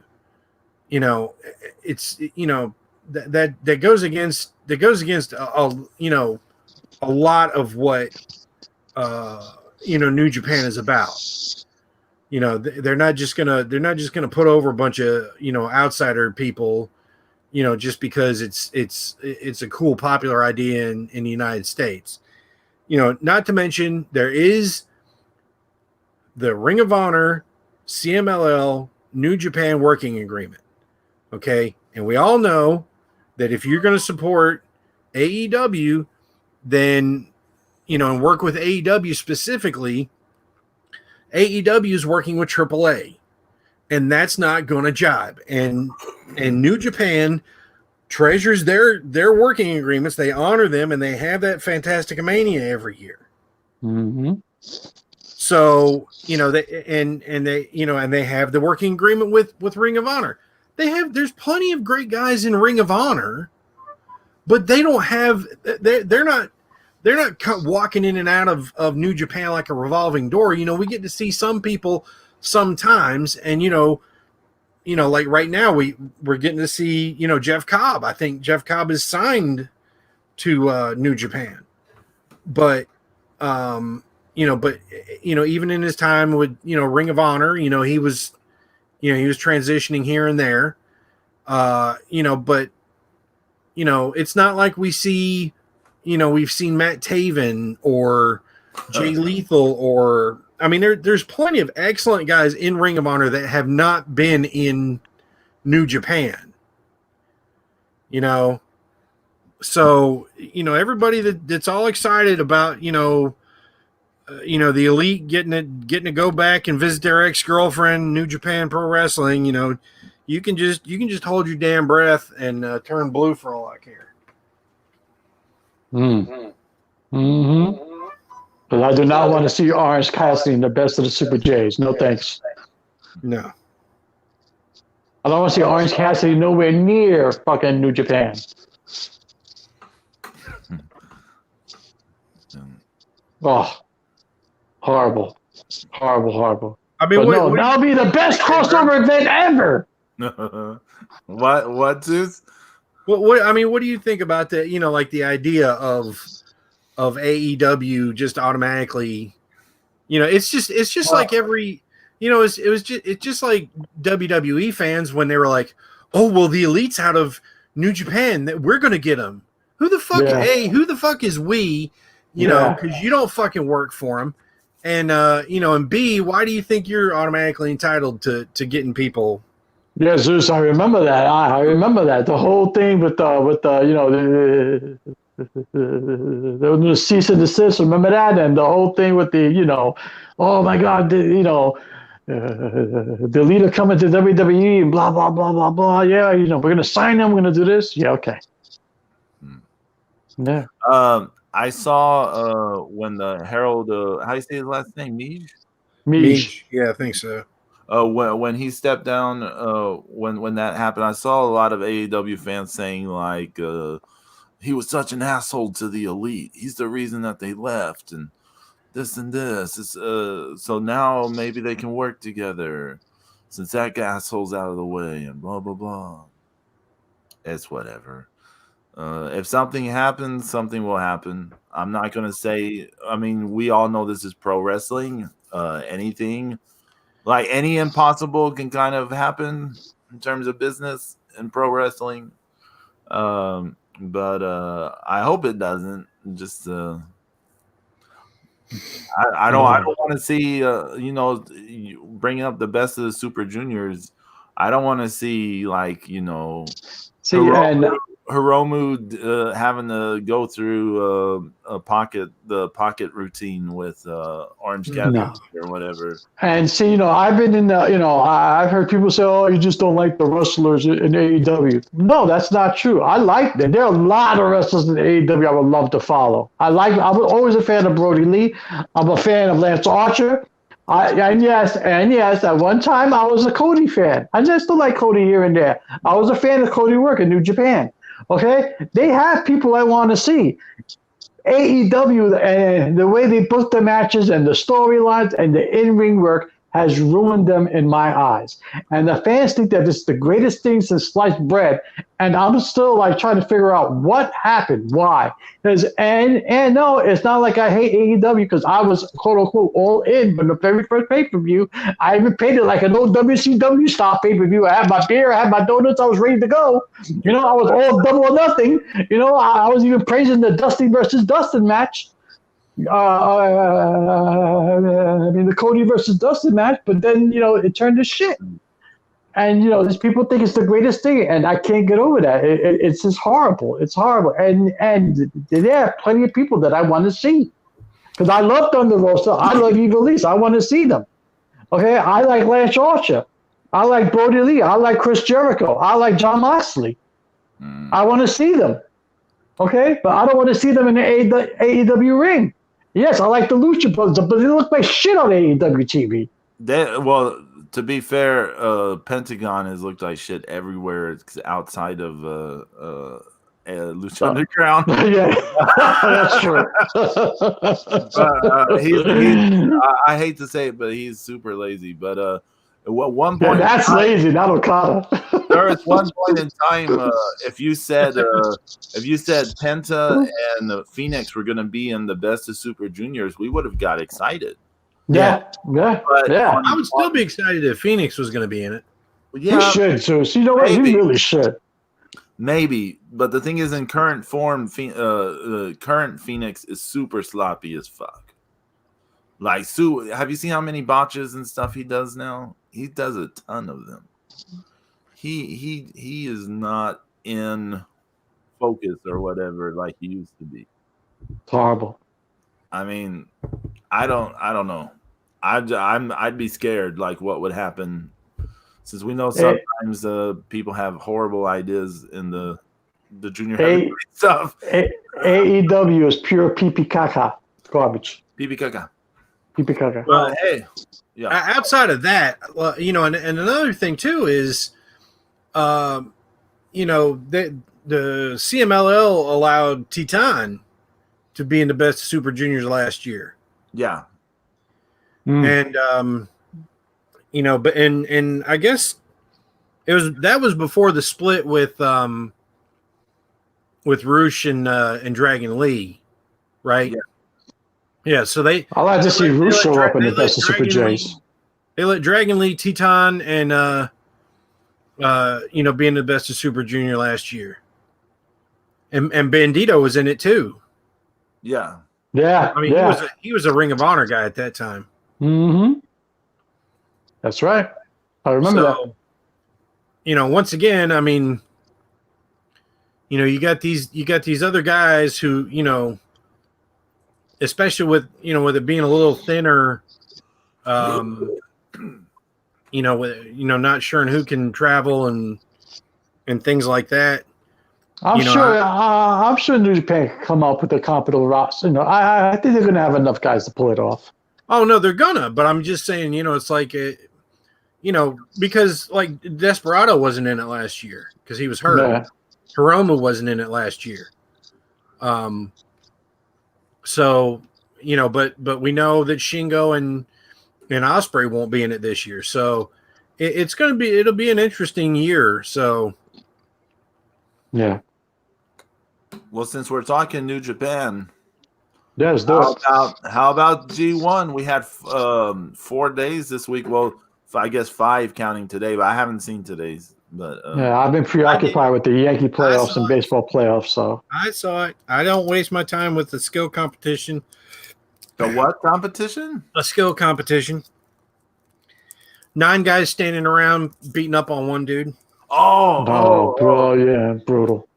It's that goes against a lot of what New Japan is about. They're not just gonna put over a bunch of outsider people, just because it's a cool popular idea in the United States. Not to mention there is the Ring of Honor, CMLL, New Japan working agreement. Okay. And we all know that if you're going to support AEW, then, and work with AEW specifically, AEW is working with AAA, and that's not going to jibe. And New Japan treasures their working agreements. They honor them, and they have that Fantastic Mania every year. Mm-hmm. So, they have the working agreement with Ring of Honor. There's plenty of great guys in Ring of Honor, but they don't have, they're not walking in and out of New Japan like a revolving door. We get to see some people sometimes, and like right now we're getting to see, Jeff Cobb. I think Jeff Cobb is signed to New Japan, but even in his time with Ring of Honor, he was transitioning here and there, but it's not like we see, we've seen Matt Taven or Jay Lethal, or I mean, there's plenty of excellent guys in Ring of Honor that have not been in New Japan. So everybody that's all excited about the Elite getting to go back and visit their ex-girlfriend, New Japan Pro Wrestling. You can just hold your damn breath and turn blue for all I care. Mm-hmm. But I do not want to see Orange Cassidy in the best of the Super J's. No thanks. No. I don't want to see Orange Cassidy nowhere near fucking New Japan. Oh, horrible. Horrible. I mean, that'll be the best crossover event ever. What, Zeus? What do you think about that? Like the idea of AEW just automatically, it's just like every, it's just like WWE fans when they were like, oh, well, the Elite's out of New Japan, that we're going to get them. Who the fuck, who the fuck is we, because you don't fucking work for them. And, and B, why do you think you're automatically entitled to getting people? Yeah, Zeus, I remember that. I remember that. The whole thing with the cease and desist. Remember that? And the whole thing with the, oh my God, the leader coming to WWE and blah, blah, blah, blah, blah. Yeah, we're going to sign him. We're going to do this. Yeah, okay. Yeah. I saw when the Herald, how do you say his last name? Miege. Yeah, I think so. When he stepped down, when that happened, I saw a lot of AEW fans saying like he was such an asshole to the Elite. He's the reason that they left, and this and this. So now maybe they can work together since that asshole's out of the way, and blah blah blah. It's whatever. If something happens, something will happen. I'm not gonna say. I mean, we all know this is pro wrestling. Anything. Like any impossible can kind of happen in terms of business and pro wrestling. But I hope it doesn't. Just I don't want to see bringing up the best of the Super Juniors. I don't want to see Hiromu having to go through the pocket routine with Orange Cassidy or whatever. And see, I've been in I've heard people say, oh, you just don't like the wrestlers in AEW. No, that's not true. I like them. There are a lot of wrestlers in AEW I would love to follow. I was always a fan of Brody Lee. I'm a fan of Lance Archer. And yes, at one time I was a Cody fan. I just still like Cody here and there. I was a fan of Cody work in New Japan. Okay, they have people I want to see. AEW and the way they book the matches and the storylines and the in-ring work has ruined them in my eyes. And the fans think that it's the greatest thing since sliced bread. And I'm still trying to figure out what happened, why. And no, it's not like I hate AEW because I was quote unquote all in from the very first pay-per-view. I even paid it like an old WCW style pay-per-view. I had my beer, I had my donuts, I was ready to go. I was all double or nothing. I was even praising the Dusty versus Dustin match. The Cody versus Dustin match, but then it turned to shit. And these people think it's the greatest thing, and I can't get over that. It's just horrible. It's horrible, and there are plenty of people that I want to see because I love Thunder Rosa. I love Evil East. I want to see them. Okay, I like Lance Archer. I like Brody Lee. I like Chris Jericho. I like John Moxley. I want to see them. Okay, but I don't want to see them in the AEW ring. Yes, I like the Lucha Brothers, but they look like shit on AEW TV. To be fair, Pentagon has looked like shit everywhere outside of Lucha Underground. Yeah, that's true. I hate to say it, but he's super lazy. But At one Yeah, point, that's lazy, not Okada. there was one point in time. If you said Penta and Phoenix were going to be in the best of Super Juniors, we would have got excited. Yeah. But I would still be excited if Phoenix was going to be in it. You should, Zeus. You know what? Maybe. You really should. Maybe, but the thing is, in current form, current Phoenix is super sloppy as fuck. Like, have you seen how many botches and stuff he does now? He does a ton of them. He is not in focus or whatever like he used to be. It's horrible. I mean, I don't know. I'd be scared. Like, what would happen? Since we know sometimes people have horrible ideas in the junior heavyweight stuff. AEW is pure pee caca garbage. Pee caca. Well, hey, yeah. Outside of that, well, and another thing too is, the CMLL allowed Titan to be in the best of Super Juniors last year. Yeah. And but and I guess that was before the split with Roosh and Dragon Lee, right? Yeah. So I like to see Roosh show up in the best of Super J's. They let Dragon Lee, Titan, and be in the best of Super Junior last year, and Bandito was in it too. Yeah. I mean, he was a Ring of Honor guy at that time. Mm-hmm. That's right. I remember that. Once again, I mean, you got these other guys who, especially with it being a little thinner, not sure who can travel and things like that. I'm sure New Japan can come up with a competent roster. I think they're going to have enough guys to pull it off. Oh no, they're gonna. But I'm just saying, it's like, because like Desperado wasn't in it last year because he was hurt. Yeah. Hiromu wasn't in it last year. So but we know that Shingo and Ospreay won't be in it this year. So it'll be an interesting year. So yeah. Well, since we're talking New Japan. Yes, how about G1? We had 4 days this week. Well, I guess 5 counting today, but I haven't seen today's. But I've been preoccupied with the Yankee playoffs and baseball playoffs. So I saw it. I don't waste my time with the skill competition. The what competition? A skill competition. 9 guys standing around beating up on one dude. Bro, yeah, brutal.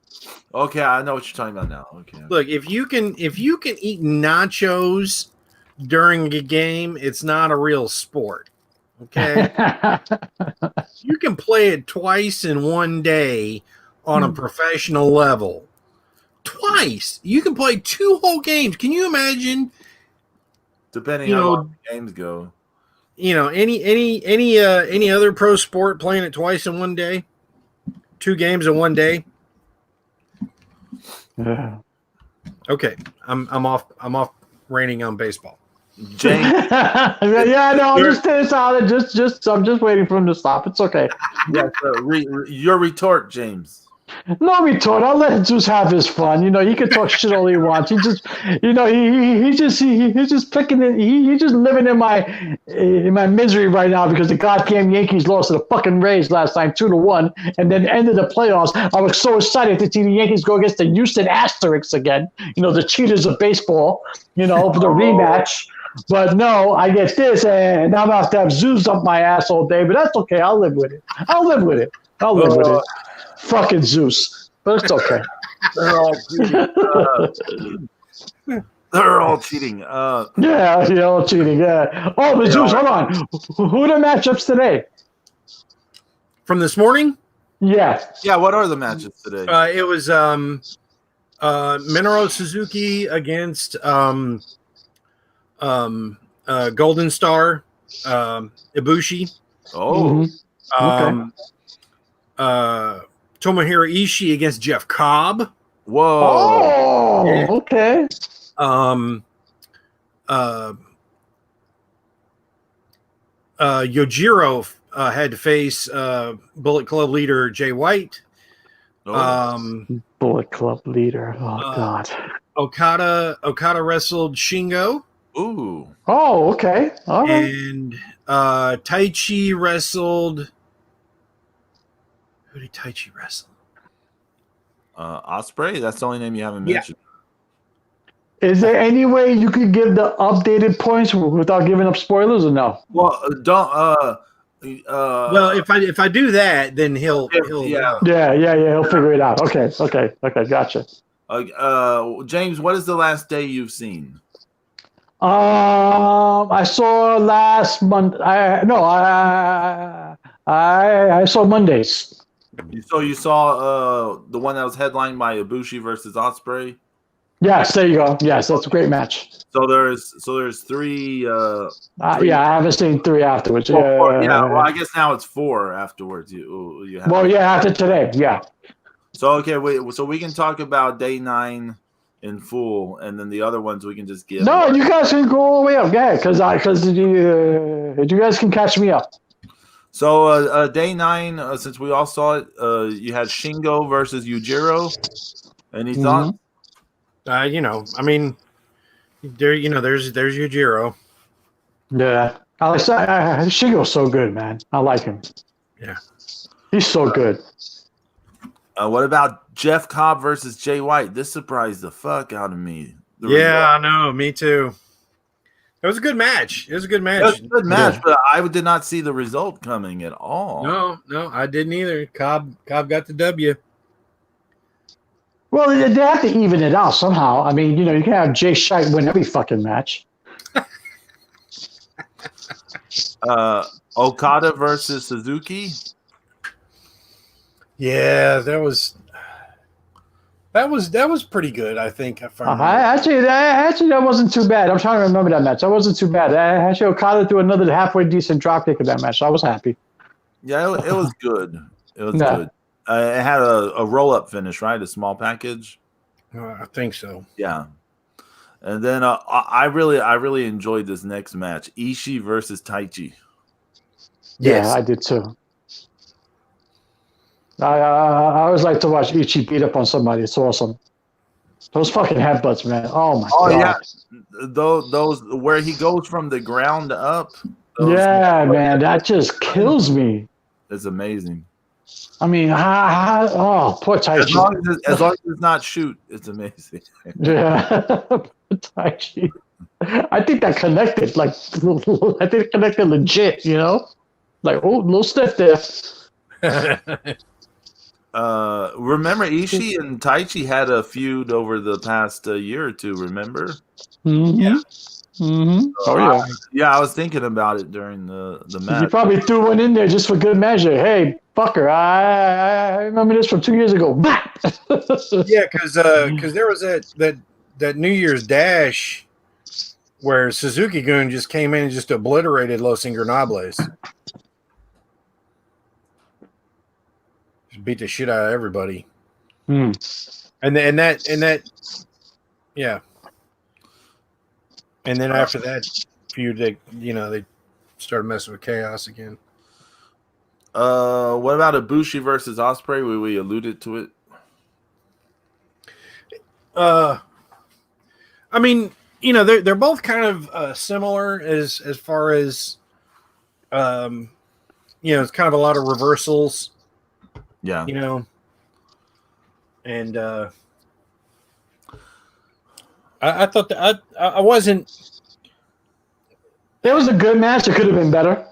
Okay, I know what you're talking about now. Okay. Look, if you can eat nachos during a game, it's not a real sport. Okay. You can play it twice in one day on a professional level. Twice. You can play 2 whole games. Can you imagine? Depending on how long the games go. Any other pro sport playing it twice in one day? 2 games in one day? Yeah. Okay, I'm off raining on baseball. James. Yeah, no, understand solid. I'm just waiting for him to stop. It's okay. Yeah, so your retort, James. No retort. I'll let Zeus have his fun. He can talk shit all he wants. He just, he's just picking it. He's just living in my misery right now because the goddamn Yankees lost to the fucking Rays last time 2-1, and then ended the playoffs. I was so excited to see the Yankees go against the Houston Asterix again. The cheaters of baseball. For the rematch. But no, I get this, and now I'm going to have Zeus up my ass all day. But that's okay. I'll live with it. Fucking Zeus. But it's okay. They're all cheating. They're all cheating. Yeah, all cheating. Yeah. Oh, but Zeus, hold on. Who are the matchups today? From this morning? Yeah. Yeah, what are the matches today? It was Minoru Suzuki against Golden Star Ibushi. Oh. Okay. Tomohiro Ishii against Jeff Cobb. Whoa. Oh, yeah. Okay. Yojiro had to face Bullet Club leader Jay White. Oh. Bullet Club leader. Oh God. Okada wrestled Shingo. Ooh. Oh, okay. All right. And Taichi wrestled. Who did Taichi wrestle? Osprey. That's the only name you haven't mentioned. Is there any way you could give the updated points without giving up spoilers or no? Well, don't. Well, if I do that, then he'll Yeah. He'll figure it out. Okay. Gotcha. James, what is the last day you've seen? I saw last month. I saw Mondays. So you saw the one that was headlined by Ibushi versus Osprey. Yes, there you go. Yes, that's a great match. So there's three. Yeah, I haven't seen 3 afterwards. Well, I guess now it's 4 afterwards. You have. Well, yeah, after today, yeah. So okay, so we can talk about day 9 in full, and then the other ones we can just give. No, you guys can go all the way up, yeah, because you guys can catch me up. So day 9, since we all saw it, you had Shingo versus Yujiro. Any thoughts? I mean, there's Yujiro. Yeah, Shingo's so good, man. I like him. Yeah, he's so good. What about Jeff Cobb versus Jay White? This surprised the fuck out of me. I know, me too. It was a good match. It was a good match, but I did not see the result coming at all. No, I didn't either. Cobb got the W. Well, they have to even it out somehow. I mean, you can't have Jay Shite win every fucking match. Okada versus Suzuki. Yeah, that was pretty good. I think. Actually, that wasn't too bad. I'm trying to remember that match. That wasn't too bad. Actually, Okada threw another halfway decent dropkick in that match. So I was happy. Yeah, it was good. It was good. It had a roll-up finish, right? A small package. I think so. Yeah. And then I really enjoyed this next match: Ishii versus Taichi. Yes, I did too. I always like to watch Ishii beat up on somebody. It's awesome. Those fucking headbutts, man. Oh my god. Yeah, those where he goes from the ground up. Yeah, man, that just kills me. It's amazing. I mean, poor Taichi. As long as it's not shoot, it's amazing. Yeah, Taichi. I think that connected. Like, I think it connected legit. Like, a little stiff there. Remember, Ishii and Taichi had a feud over the past year or two. Remember? Mm-hmm. Yeah. Mm-hmm. I was thinking about it during the match. You probably threw one in there just for good measure. Hey, fucker, I remember this from 2 years ago. Yeah, because there was that New Year's Dash where Suzuki-gun just came in and just obliterated Los Ingobernables. Just beat the shit out of everybody. And that yeah. And then after that feud, they started messing with Chaos again. What about Ibushi versus Osprey? We alluded to it. I mean, they're both kind of similar as far as it's kind of a lot of reversals. Yeah. And I thought that I wasn't. That was a good match. It could have been better.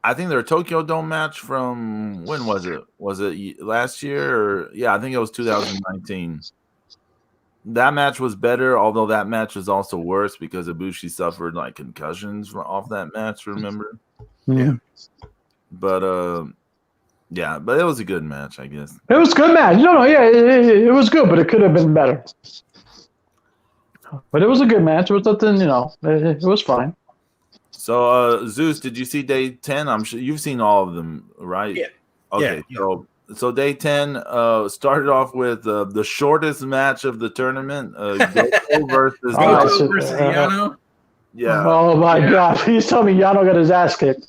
I think their Tokyo Dome match from when was it? Was it last year? Or I think it was 2019. That match was better, although that match was also worse because Ibushi suffered like concussions off that match. Remember? Yeah. But but it was a good match, I guess. It was a good match. It was good, but it could have been better. But it was a good match. It was nothing, it was fine. So, Zeus, did you see day 10? I'm sure you've seen all of them, right? Yeah. Okay. Yeah. So day 10 started off with the shortest match of the tournament, Goto versus Yano. Yeah. Oh my God! Please tell me Yano got his ass kicked.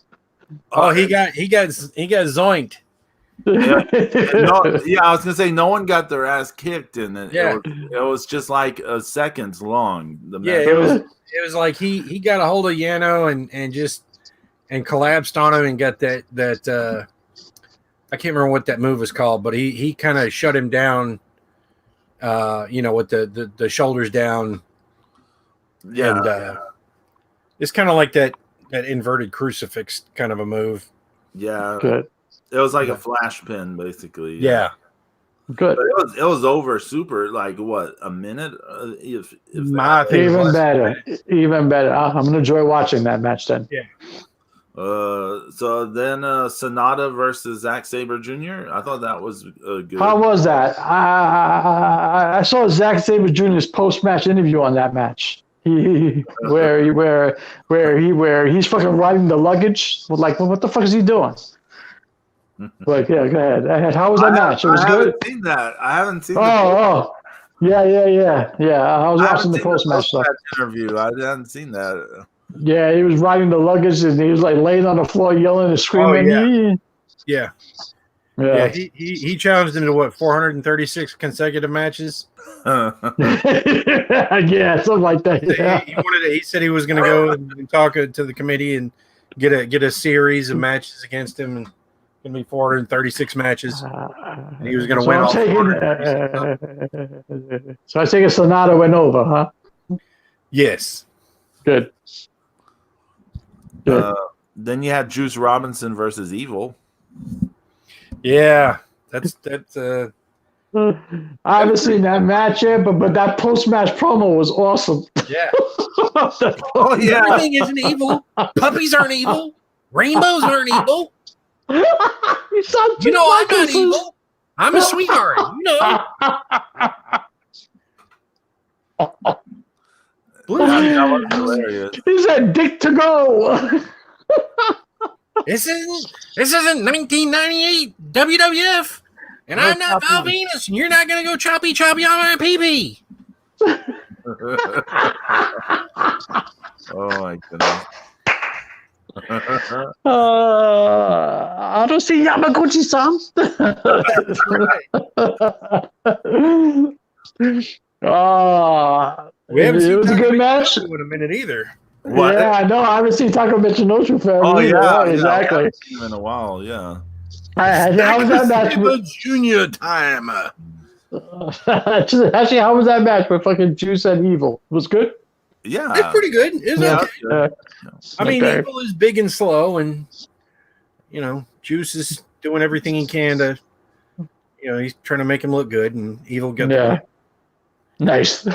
Oh, he got zoinked. I was gonna say no one got their ass kicked, and Yeah. it was just like seconds long. Yeah, it was like he got a hold of Yano and collapsed on him and got that I can't remember what that move was called, but he kind of shut him down, with the shoulders down. Yeah, and it's kind of like that inverted crucifix kind of a move. yeah. Good. It was like a flash pin, basically. Yeah. Good. But it was over super, like what, a minute? If My opinion Even was- better. Even better. I'm gonna enjoy watching that match then. Yeah. So then Sonata versus Zack Sabre Jr. I thought that was good. How was that? I saw Zack Sabre Jr.'s post-match interview on that match. Where he's fucking riding the luggage. Like, what the fuck is he doing? Like, yeah, go ahead. How was that match? It was good. I haven't seen Oh, yeah. I was watching the post-match stuff. interview. I hadn't seen that. Yeah, he was riding the luggage and he was like laying on the floor yelling and screaming. Yeah. Yeah. He challenged him to what, 436 consecutive matches. Yeah, something like that. Yeah. He said he was going to go and talk to the committee and get a series of matches against him, and going to be 436 matches. And he was going to win all 436. So I take a Sonata went over, huh? Yes. Good. Then you had Juice Robinson versus Evil. Yeah, that's. I haven't seen that match yet, but that post-match promo was awesome. Yeah. Oh yeah. Everything isn't evil. Puppies aren't evil. Rainbows aren't evil. You know I'm not evil. I'm a sweetheart. You know. That was hilarious. He said, "Dick to go." This isn't 1998 WWF, and I'm not Val Venus, and you're not gonna go choppy on my pee-pee. Oh my goodness. I don't see Yamaguchi-san. We haven't seen it was a good match. in a minute either. What? Yeah, I know. I haven't seen Taco Michinoku for Oh yeah, exactly. I haven't seen him in a while. Yeah. How was that match? Junior time. Actually, how was that match with fucking Juice and Evil? It was good. Yeah. It's pretty good. It's okay. I mean, Okay. Evil is big and slow, and Juice is doing everything he can to, he's trying to make him look good, and Evil got Yeah. Nice.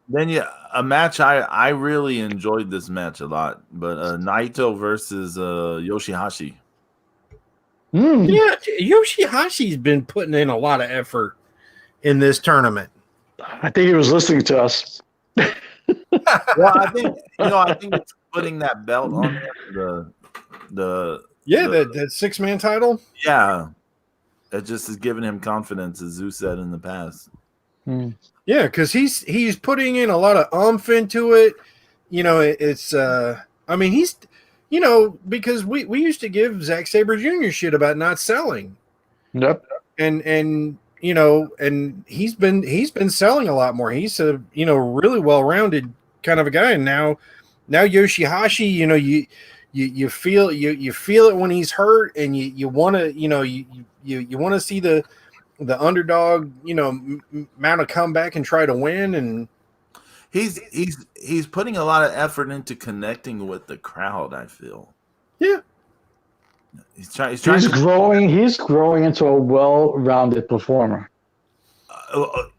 Then a match I really enjoyed this match a lot, but Naito versus Yoshihashi. Yeah, Yoshihashi's been putting in a lot of effort in this tournament. I think he was listening to us. Well, I think it's putting that belt on him, the 6-man title. Yeah, it just is giving him confidence, as Zeus said in the past. Yeah, because he's putting in a lot of oomph into it. It's he's because we used to give Zack Sabre Jr. shit about not selling. Yep. And he's been selling a lot more. He's a really well-rounded kind of a guy. And now Yoshihashi, you feel it when he's hurt, and you want to you want to see the underdog mount a comeback and try to win. And he's putting a lot of effort into connecting with the crowd, I feel. Yeah. He's growing into a well-rounded performer.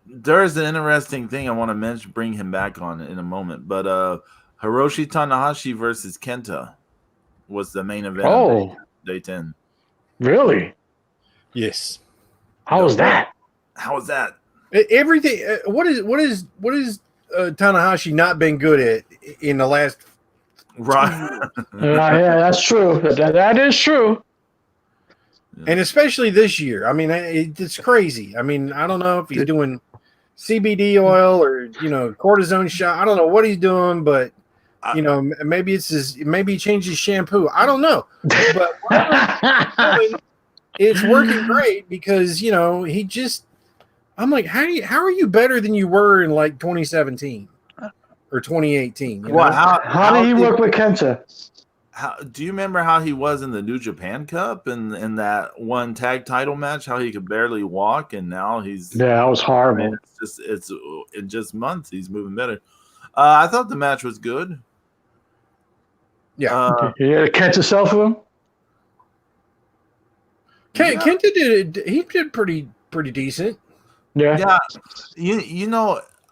There's an interesting thing I want to bring him back on in a moment, but Hiroshi Tanahashi versus Kenta was the main event. Oh, day 10. Really? Yes. How was that? How was that? Everything. What is Tanahashi not been good at in the last? Right. Yeah, that's true. That is true. And especially this year. I mean, it's crazy. I mean, I don't know if he's doing CBD oil or cortisone shot. I don't know what he's doing, but maybe maybe he changed his shampoo. I don't know, but whatever he's doing, it's working great because he just. I'm like, how are you better than you were in like 2017 or 2018? Well, how did he work with Kenta? Do you remember how he was in the New Japan Cup and in that one tag title match? How he could barely walk, and now he's that was horrible. I mean, it's in just months he's moving better. I thought the match was good. Yeah, you had to catch yourself with him. Kenta did it. He did pretty decent. Yeah.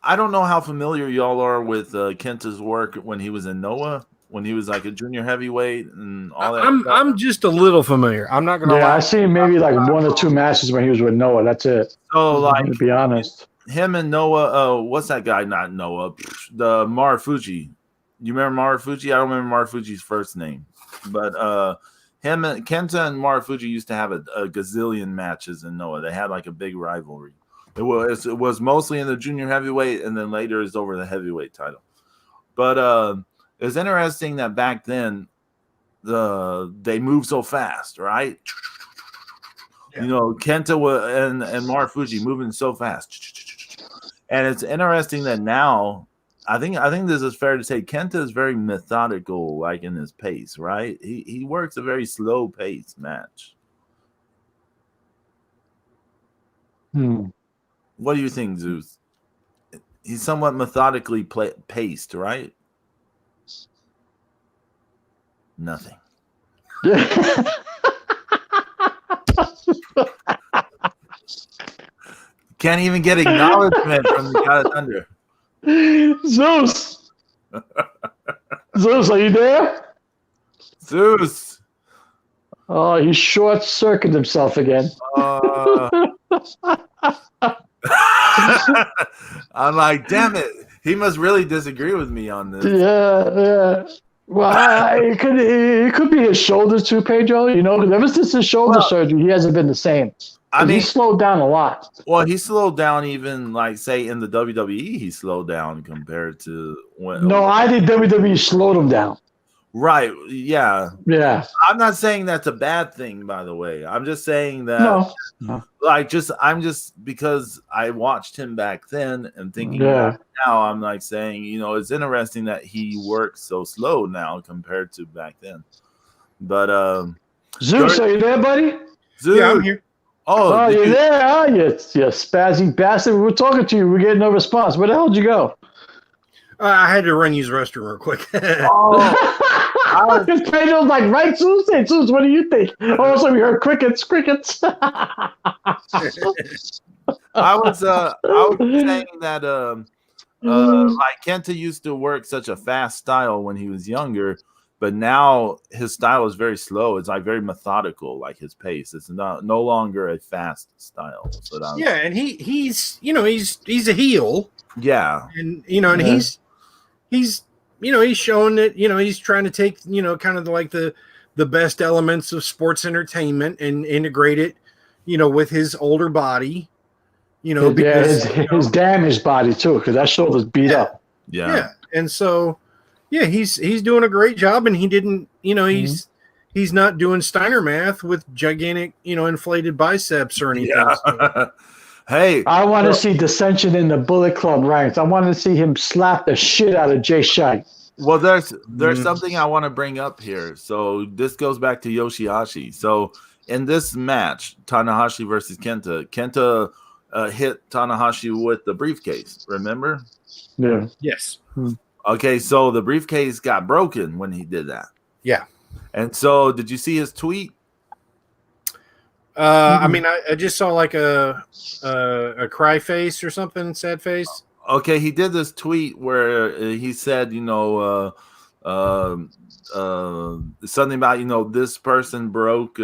I don't know how familiar y'all are with Kenta's work when he was in Noah, when he was like a junior heavyweight and all that. I'm just a little familiar. I'm not gonna lie. I seen maybe like 1 or 2 matches when he was with Noah. That's it. So like, to be honest, him and Noah. What's that guy? Not Noah. The Marufuji. You remember Marufuji? I don't remember Marufuji's first name, but him and Kenta and Marufuji used to have a gazillion matches in Noah. They had like a big rivalry. It was mostly in the junior heavyweight, and then later is over the heavyweight title. But it's interesting that back then they moved so fast, right? Yeah. Kenta and Marufuji moving so fast, and it's interesting that now I think this is fair to say Kenta is very methodical, like in his pace, right? He works a very slow pace match. What do you think, Zeus? He's somewhat methodically paced, right? Nothing. Can't even get acknowledgement from the God of Thunder. Zeus! Zeus, are you there? Zeus! Oh, he short-circuited himself again. I'm like, damn it. He must really disagree with me on this. Yeah. Well, it could be his shoulders too, Pedro. Because ever since his shoulder surgery, he hasn't been the same. I mean, he slowed down a lot. Well, he slowed down even, like, say, in the WWE, he slowed down compared to when. No, I think WWE slowed him down. Right. Yeah. Yeah. I'm not saying that's a bad thing, by the way. I'm just saying that, I'm just because I watched him back then and thinking about it now, I'm like saying, it's interesting that he works so slow now compared to back then. But Zeus, are you there, buddy? Zeus. Yeah, I'm here. Oh, you're there, huh? You spazzy bastard. We're talking to you. We're getting no response. Where the hell did you go? I had to run use the restroom real quick. Because Pedro's like, right, Zeus? Hey, Zeus, what do you think? Also, we heard crickets. I was saying that like Kenta used to work such a fast style when he was younger, but now his style is very slow. It's like very methodical, like his pace. It's no longer a fast style. So and he's a heel. Yeah, and he's showing that he's trying to take kind of like the best elements of sports entertainment and integrate it with his older body because his damaged body too, because that shoulder's beat up. And so he's doing a great job, and he didn't he's not doing Steiner math with gigantic inflated biceps or anything. So. Hey, I want to see dissension in the Bullet Club ranks. I want to see him slap the shit out of Jay Shite. Well, there's something I want to bring up here. So this goes back to Yoshihashi. So in this match, Tanahashi versus Kenta hit Tanahashi with the briefcase. Remember? Yeah. Yes. Okay, so the briefcase got broken when he did that. Yeah. And so, did you see his tweet? I mean, I just saw like a cry face or something, sad face. Okay, he did this tweet where he said, something about, this person broke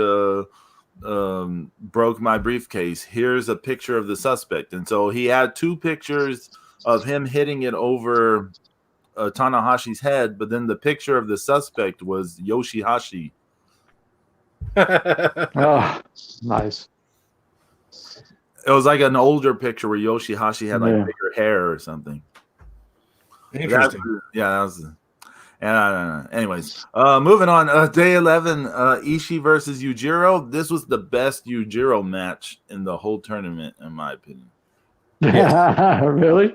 my briefcase. Here's a picture of the suspect. And so he had 2 pictures of him hitting it over Tanahashi's head, but then the picture of the suspect was Yoshihashi. Oh, nice. It was like an older picture where Yoshihashi had like Yeah. bigger hair or something. Interesting. That was. And anyways, moving on. Day 11, Ishii versus Yujiro. This was the best Yujiro match in the whole tournament, in my opinion. Really?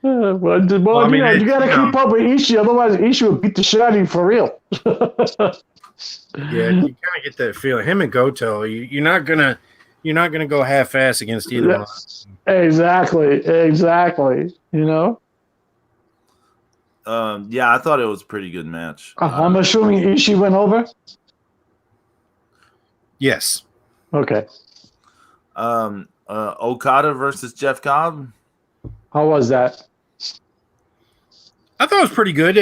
Well, I mean, you got to keep up with Ishii, otherwise Ishii will beat the shit out of you for real. Yeah, you kind of get that feeling. Him and Goto, you're not gonna go half-ass against either one. Exactly. You know. Yeah, I thought it was a pretty good match. I'm assuming Ishii went over. Yes. Okay. Okada versus Jeff Cobb. How was that? I thought it was pretty good.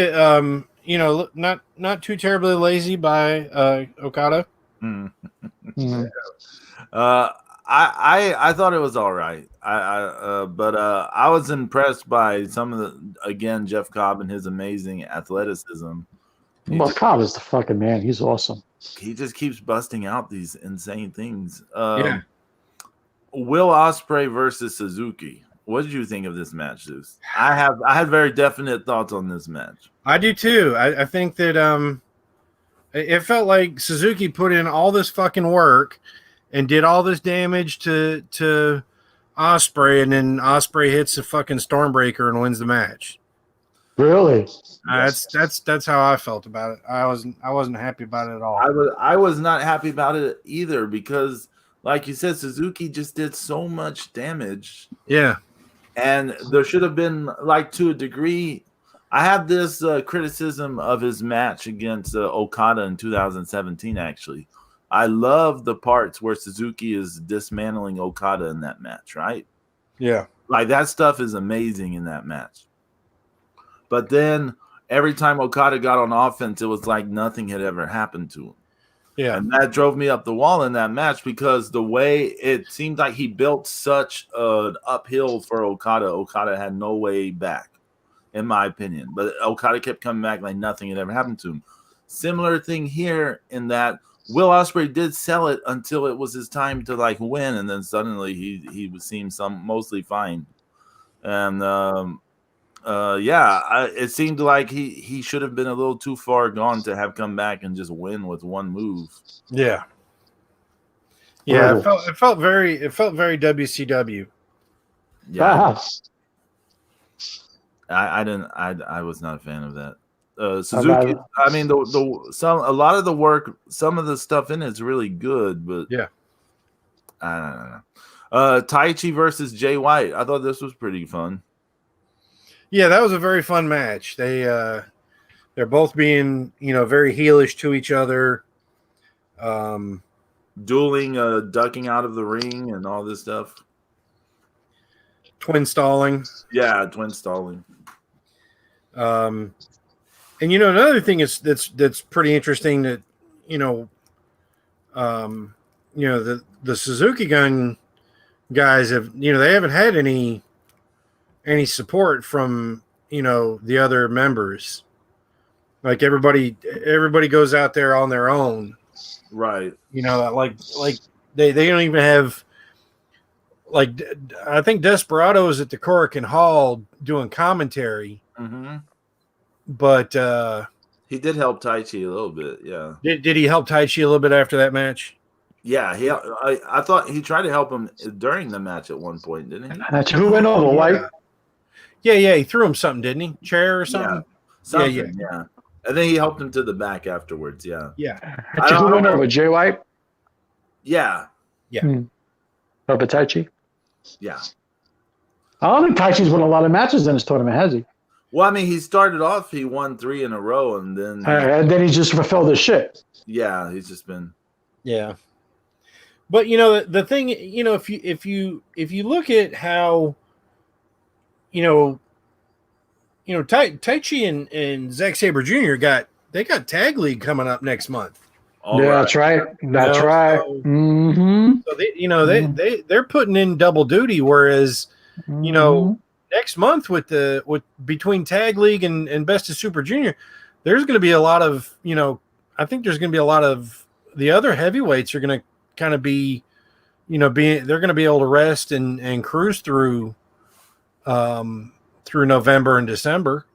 Not too terribly lazy by Okada. Mm. I thought it was all right. But I was impressed by some of Jeff Cobb and his amazing athleticism. Well, Cobb is the fucking man. He's awesome. He just keeps busting out these insane things. Yeah. Will Ospreay versus Suzuki. What did you think of this match, Zeus? I had very definite thoughts on this match. I do too. I think that it felt like Suzuki put in all this fucking work and did all this damage to Ospreay, and then Ospreay hits the fucking Stormbreaker and wins the match. Really? That's how I felt about it. I wasn't happy about it at all. I was not happy about it either because, like you said, Suzuki just did so much damage. Yeah. And there should have been, like, to a degree, I have this criticism of his match against Okada in 2017, actually. I love the parts where Suzuki is dismantling Okada in that match, right? Yeah. Like, that stuff is amazing in that match. But then every time Okada got on offense, it was like nothing had ever happened to him. Yeah. And that drove me up the wall in that match because the way it seemed like he built such an uphill for Okada had no way back, in my opinion. But Okada kept coming back like nothing had ever happened to him. Similar thing here in that Will Ospreay did sell it until it was his time to like win, and then suddenly he would seem mostly fine. And it seemed like he should have been a little too far gone to have come back and just win with one move. Yeah. Yeah, it felt very WCW. Yeah. I was not a fan of that. Suzuki, I mean, a lot of the work, some of the stuff in it is really good, but yeah, I don't know. Taichi versus Jay White. I thought this was pretty fun. Yeah, that was a very fun match. They're both being, very heelish to each other. Dueling, ducking out of the ring and all this stuff. Twin stalling. Yeah, twin stalling. And another thing that's pretty interesting that the Suzuki Gun guys have they haven't had any support from the other members. Like everybody goes out there on their own, right? Like they don't even have, like, I think Desperado is at the Korakuen Hall doing commentary. Mm-hmm. But he did help Taichi a little bit, yeah. Did he help Taichi a little bit after that match? Yeah, I thought he tried to help him during the match at one point, didn't he? Who went over, White? Yeah, he threw him something, didn't he? Chair or something? Yeah. And then he helped him to the back afterwards, yeah. Yeah. Who went over, Jay White? Yeah. Yeah. Over Taichi? Yeah. I don't think Taichi's won a lot of matches in this tournament, has he? Well, I mean, he started off, he won 3 in a row, and then he just fulfilled his shit. Yeah, he's just been. Yeah, but the thing, if you look at how, Taichi and Zack Sabre Jr. got Tag League coming up next month. That's right. That's right. So, mm-hmm. So they're putting in double duty, whereas next month with between Tag League and Best of Super Junior, there's going to be a lot of I think there's going to be a lot of the other heavyweights are going to kind of be they're going to be able to rest and cruise through November and December.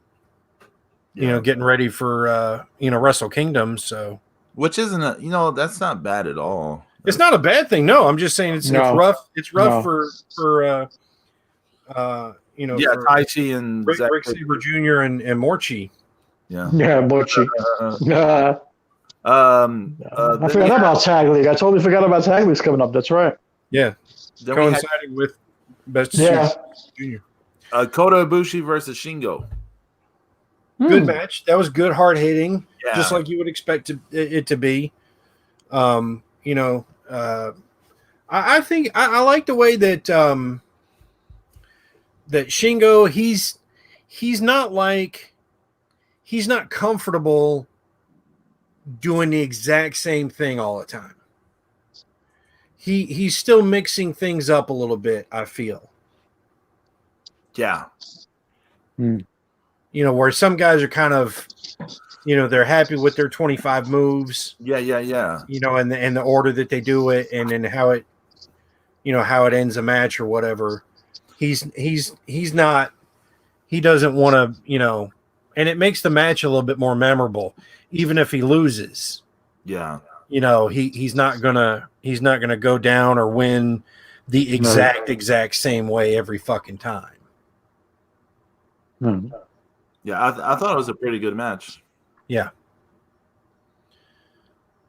Getting ready for Wrestle Kingdom. So, which isn't that's not bad at all. It's not a bad thing. No, I'm just saying it's rough. It's rough for Taichi and Rick Saber Jr. and Morchi. Yeah, Morchi. I forgot about Tag League. I totally forgot about Tag League's coming up. That's right. Yeah, coinciding with Best Junior. Kota Ibushi versus Shingo. Good match. That was good, hard hitting, just like you would expect it to be. I think I like the way that that Shingo he's not comfortable doing the exact same thing all the time. He's still mixing things up a little bit, I feel. Yeah. Where some guys are kind of, they're happy with their 25 moves. Yeah. And the order that they do it, and then how it ends a match or whatever. He's not. He doesn't want to, and it makes the match a little bit more memorable, even if he loses. Yeah. He's not gonna go down or win the exact same way every fucking time. Yeah, I thought it was a pretty good match. Yeah.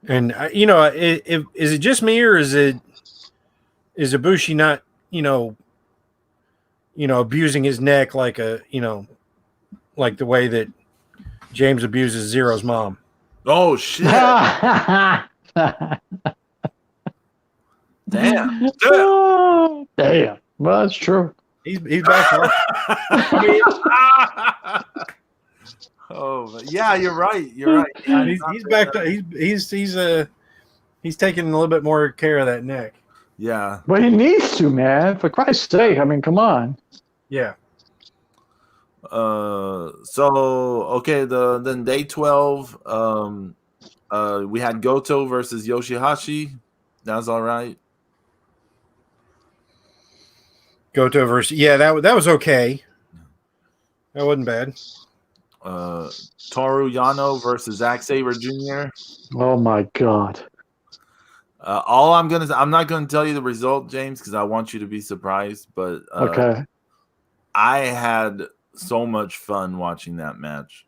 And is it just me, or is Ibushi not abusing his neck like like the way that James abuses Zero's mom? Oh shit! Damn! Damn! Well, that's true. He's back. Oh yeah, you're right. You're right. Yeah, he's back. He's taking a little bit more care of that neck. Yeah. Well, he needs to, man. For Christ's sake! I mean, come on. Yeah. Then day 12, we had Goto versus Yoshihashi. That was all right. Goto versus that was okay. That wasn't bad. Toru Yano versus Zack Sabre Jr. Oh my god. I'm not gonna tell you the result, James, because I want you to be surprised. But okay. I had so much fun watching that match.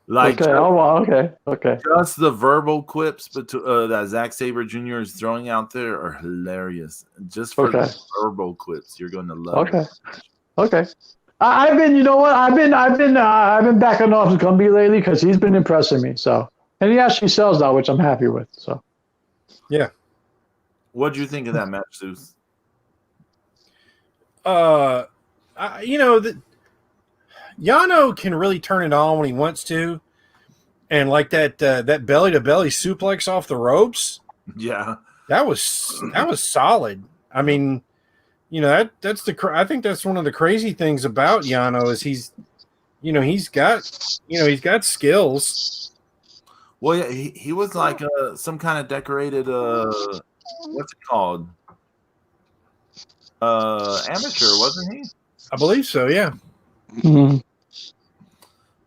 Like, okay. Just the verbal quips that Zack Sabre Jr. is throwing out there are hilarious. Just for the verbal quips, you're going to love it. Okay. I've been backing off Gumby lately because he's been impressing me. So, and he actually sells now, which I'm happy with. So, yeah. What do you think of that match, Zeus? Yano can really turn it on when he wants to, and like that belly to belly suplex off the ropes. Yeah, that was solid. I mean, I think that's one of the crazy things about Yano is he's got skills. Well, yeah, he was like some kind of decorated what's it called? Amateur, wasn't he? I believe so. Yeah. Mm-hmm.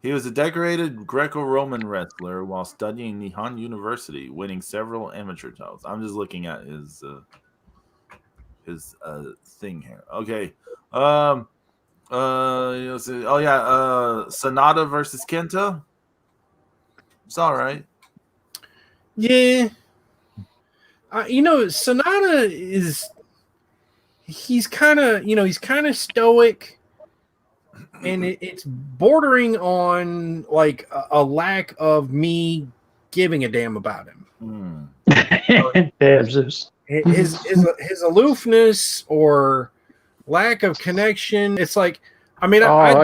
He was a decorated Greco-Roman wrestler while studying Nihon University, winning several amateur titles. I'm just looking at his thing here. Okay. Sonata versus Kenta. It's all right. Yeah. Sonata he's kind of stoic. And it's bordering on like a lack of me giving a damn about him. Damn, Zeus. His aloofness or lack of connection. It's like, are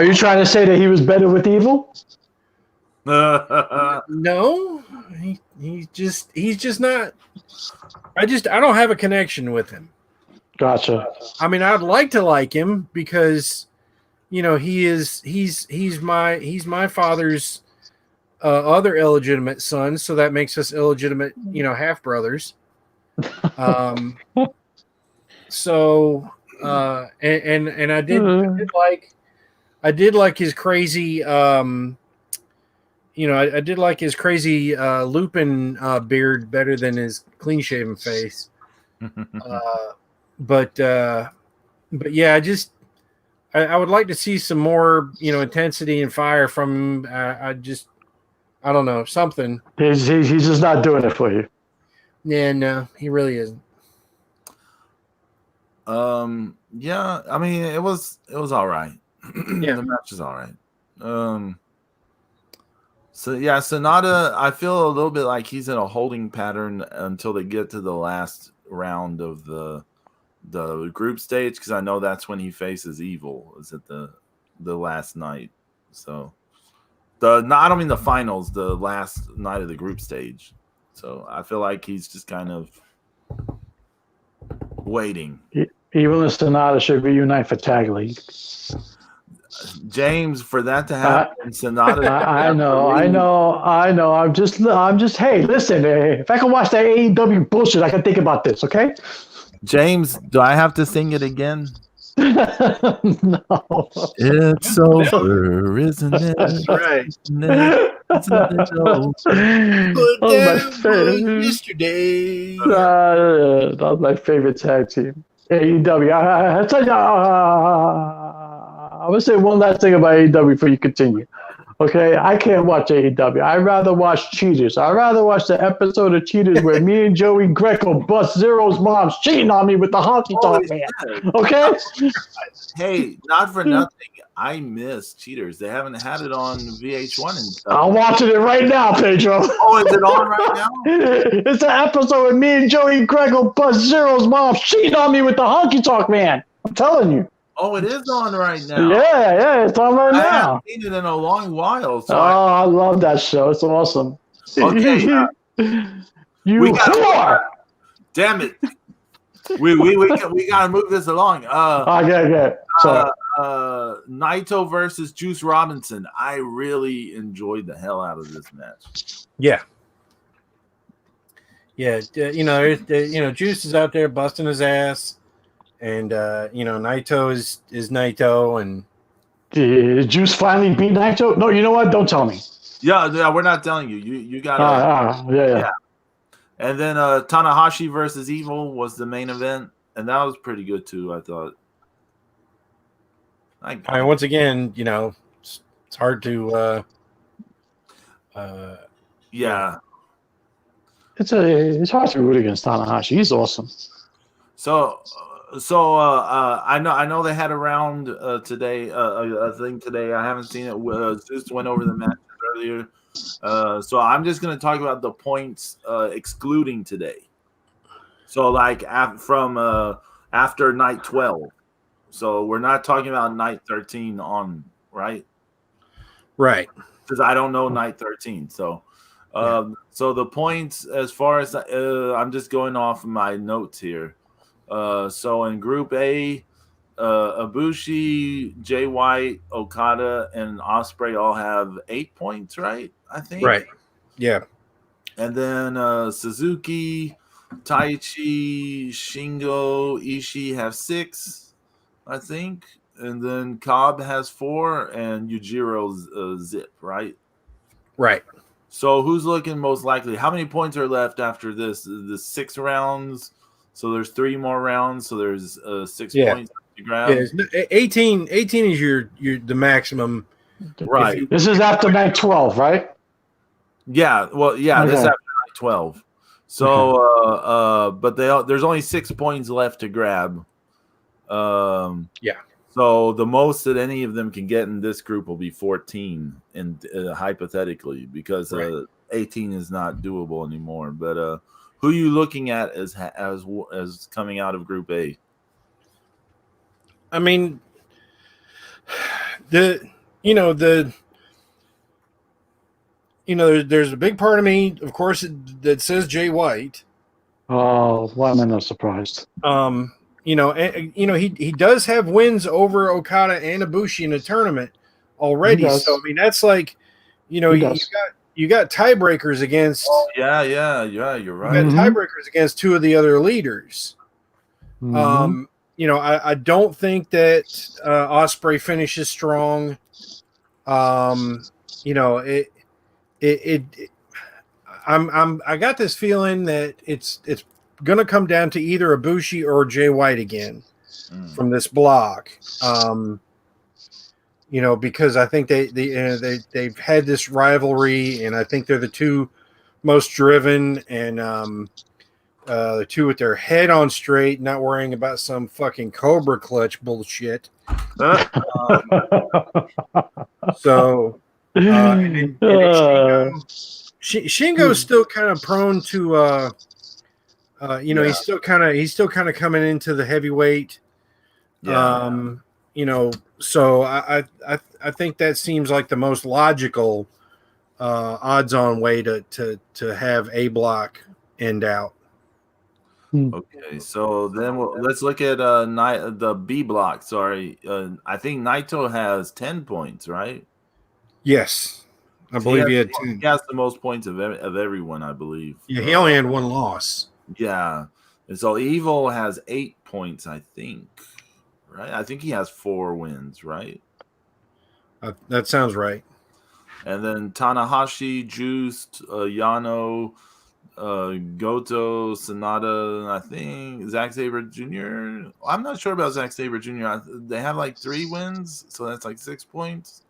you trying to say that he was better with evil? No, he's just not. I don't have a connection with him. Gotcha. I'd like to like him because. He's my father's other illegitimate son, so that makes us illegitimate, half brothers. So and I did like his crazy I did like his crazy Lupin beard better than his clean shaven face. But yeah, I would like to see some more intensity and fire from I don't know, something. He's just not doing it for you. Yeah, no, he really isn't. Yeah, I mean it was all right. Yeah. The match is all right. So yeah, Sonata, I feel a little bit like he's in a holding pattern until they get to the last round of the group stage, because I know that's when he faces Evil. Is it the last night? So I don't mean the finals, the last night of the group stage. So I feel like he's just kind of waiting. Evil and Sonata should reunite for Tag League. James, for that to happen, Sonata. I know. I'm just. Hey, listen. If I can watch that AEW bullshit, I can think about this. Okay. James, do I have to sing it again? No. It's over, isn't it? That's right. Isn't it over? That was my favorite. Yesterday. That was my favorite tag team. AEW. I tell you, I'm gonna say one last thing about AEW before you continue. Okay, I can't watch AEW. I'd rather watch Cheaters. I'd rather watch the episode of Cheaters where me and Joey Greco bust Zero's mom's cheating on me with the honky tonk man. Okay? Hey, not for nothing. I miss Cheaters. They haven't had it on VH1 and stuff. I'm watching it right now, Pedro. Oh, is it on right now? It's an episode where me and Joey Greco bust Zero's mom's cheating on me with the honky tonk man. I'm telling you. Oh, it is on right now. Yeah, it's on right I now. haven't seen it in a long while. So I love that show. It's awesome. Okay, you whore! Damn it. We gotta move this along. Okay. So, Naito versus Juice Robinson. I really enjoyed the hell out of this match. Yeah. Yeah, Juice is out there busting his ass, and Naito is Naito, and did Juice finally beat Naito? No, you know what? Don't tell me. Yeah, we're not telling you. You gotta. Yeah. And then Tanahashi versus Evil was the main event, and that was pretty good too, I thought. I mean, once again, it's hard to. Yeah. It's hard to root against Tanahashi. He's awesome. So I know they had a round today. A thing today. I haven't seen it. Zeus went over the matches earlier. So I'm just going to talk about the points excluding today. So like from after night 12. So we're not talking about night 13 on, right? Right. Because I don't know night 13. So so the points, as far as I'm just going off of my notes here. So in Group A, Ibushi, Jay White, Okada, and Ospreay all have 8 points, right? I think. Right. Yeah. And then Suzuki, Taichi, Shingo, Ishii have 6, I think. And then Cobb has 4, and Yujiro's zip, right? Right. So who's looking most likely? How many points are left after this? The 6 rounds. So there's 3 more rounds. So there's 6 points to grab. Yeah, 18 is your the maximum. Right. This is after night 12, right? Yeah. Well, yeah. Okay. This is after night 12. So, but there's only 6 points left to grab. Yeah. So the most that any of them can get in this group will be 14, and hypothetically, because 18 is not doable anymore. But who are you looking at as coming out of Group A? I mean, there's a big part of me, of course, that says Jay White. Oh, why am I not surprised? He does have wins over Okada and Ibushi in the tournament already. So I mean, that's like, you got tiebreakers against. Oh, yeah, you're right. You got tiebreakers against 2 of the other leaders. Mhm. I don't think that Osprey finishes strong. You know, it I got this feeling that it's going to come down to either Ibushi or Jay White again from this block. Because I think they've had this rivalry, and I think they're the two most driven, and the two with their head on straight, not worrying about some fucking Cobra clutch bullshit. So, and then Shingo's still kind of prone to, he's still kind of coming into the heavyweight. Yeah. So I think that seems like the most logical odds-on way to have A block end out. Okay, so then let's look at the B block. Sorry, I think Naito has 10 points, right? Yes, I believe he had 10. He has the most points of everyone, I believe. Yeah, he only had one loss. Yeah, and so Evil has 8 points, I think. Right, I think he has 4 wins, right? That sounds right. And then Tanahashi, Juiced, Yano, Goto, Sonata, I think Zack Sabre Jr. I'm not sure about Zack Sabre Jr. They have like 3 wins, so that's like 6 points.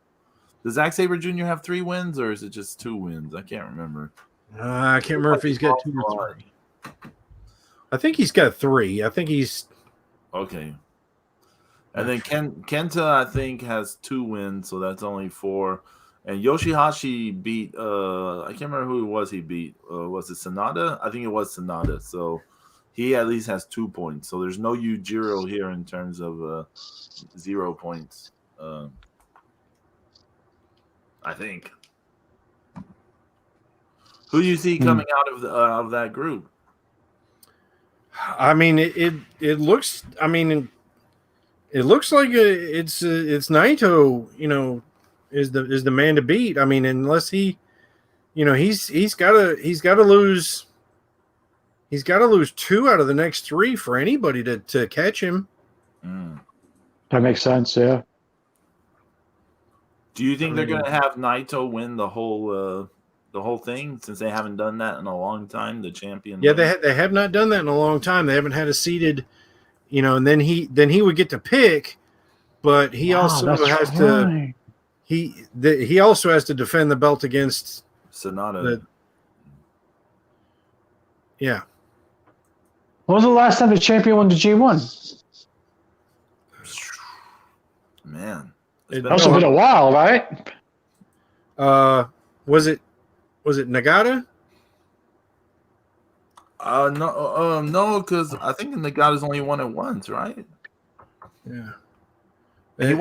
Does Zack Sabre Jr. have 3 wins, or is it just 2 wins? I can't remember. I can't remember if he's got 2 or 3. I think he's got 3. I think he's okay. And then Kenta, I think, has 2 wins, so that's only 4. And Yoshihashi beat I can't remember who it was he beat. Was it Sonata? I think it was Sonata. So he at least has 2 points. So there's no Yujiro here in terms of 0 points. I think. Who do you see coming out of that group? I mean, it looks. I mean, it looks like it's Naito. Is the man to beat. I mean, unless he's got to lose. He's got to lose 2 out of the next 3 for anybody to catch him. That makes sense. Yeah. Do you think they're going to have Naito win the whole thing, since they haven't done that in a long time? The champion. Yeah, they have not done that in a long time. They haven't had a seeded, and then he would get to pick, but he also has to. He also has to defend the belt against Sonata. Yeah. When was the last time the champion won the G1? Man, It's been a while, right? Was it Nagata? No, because I think Nagata's only won it once, right? Yeah. I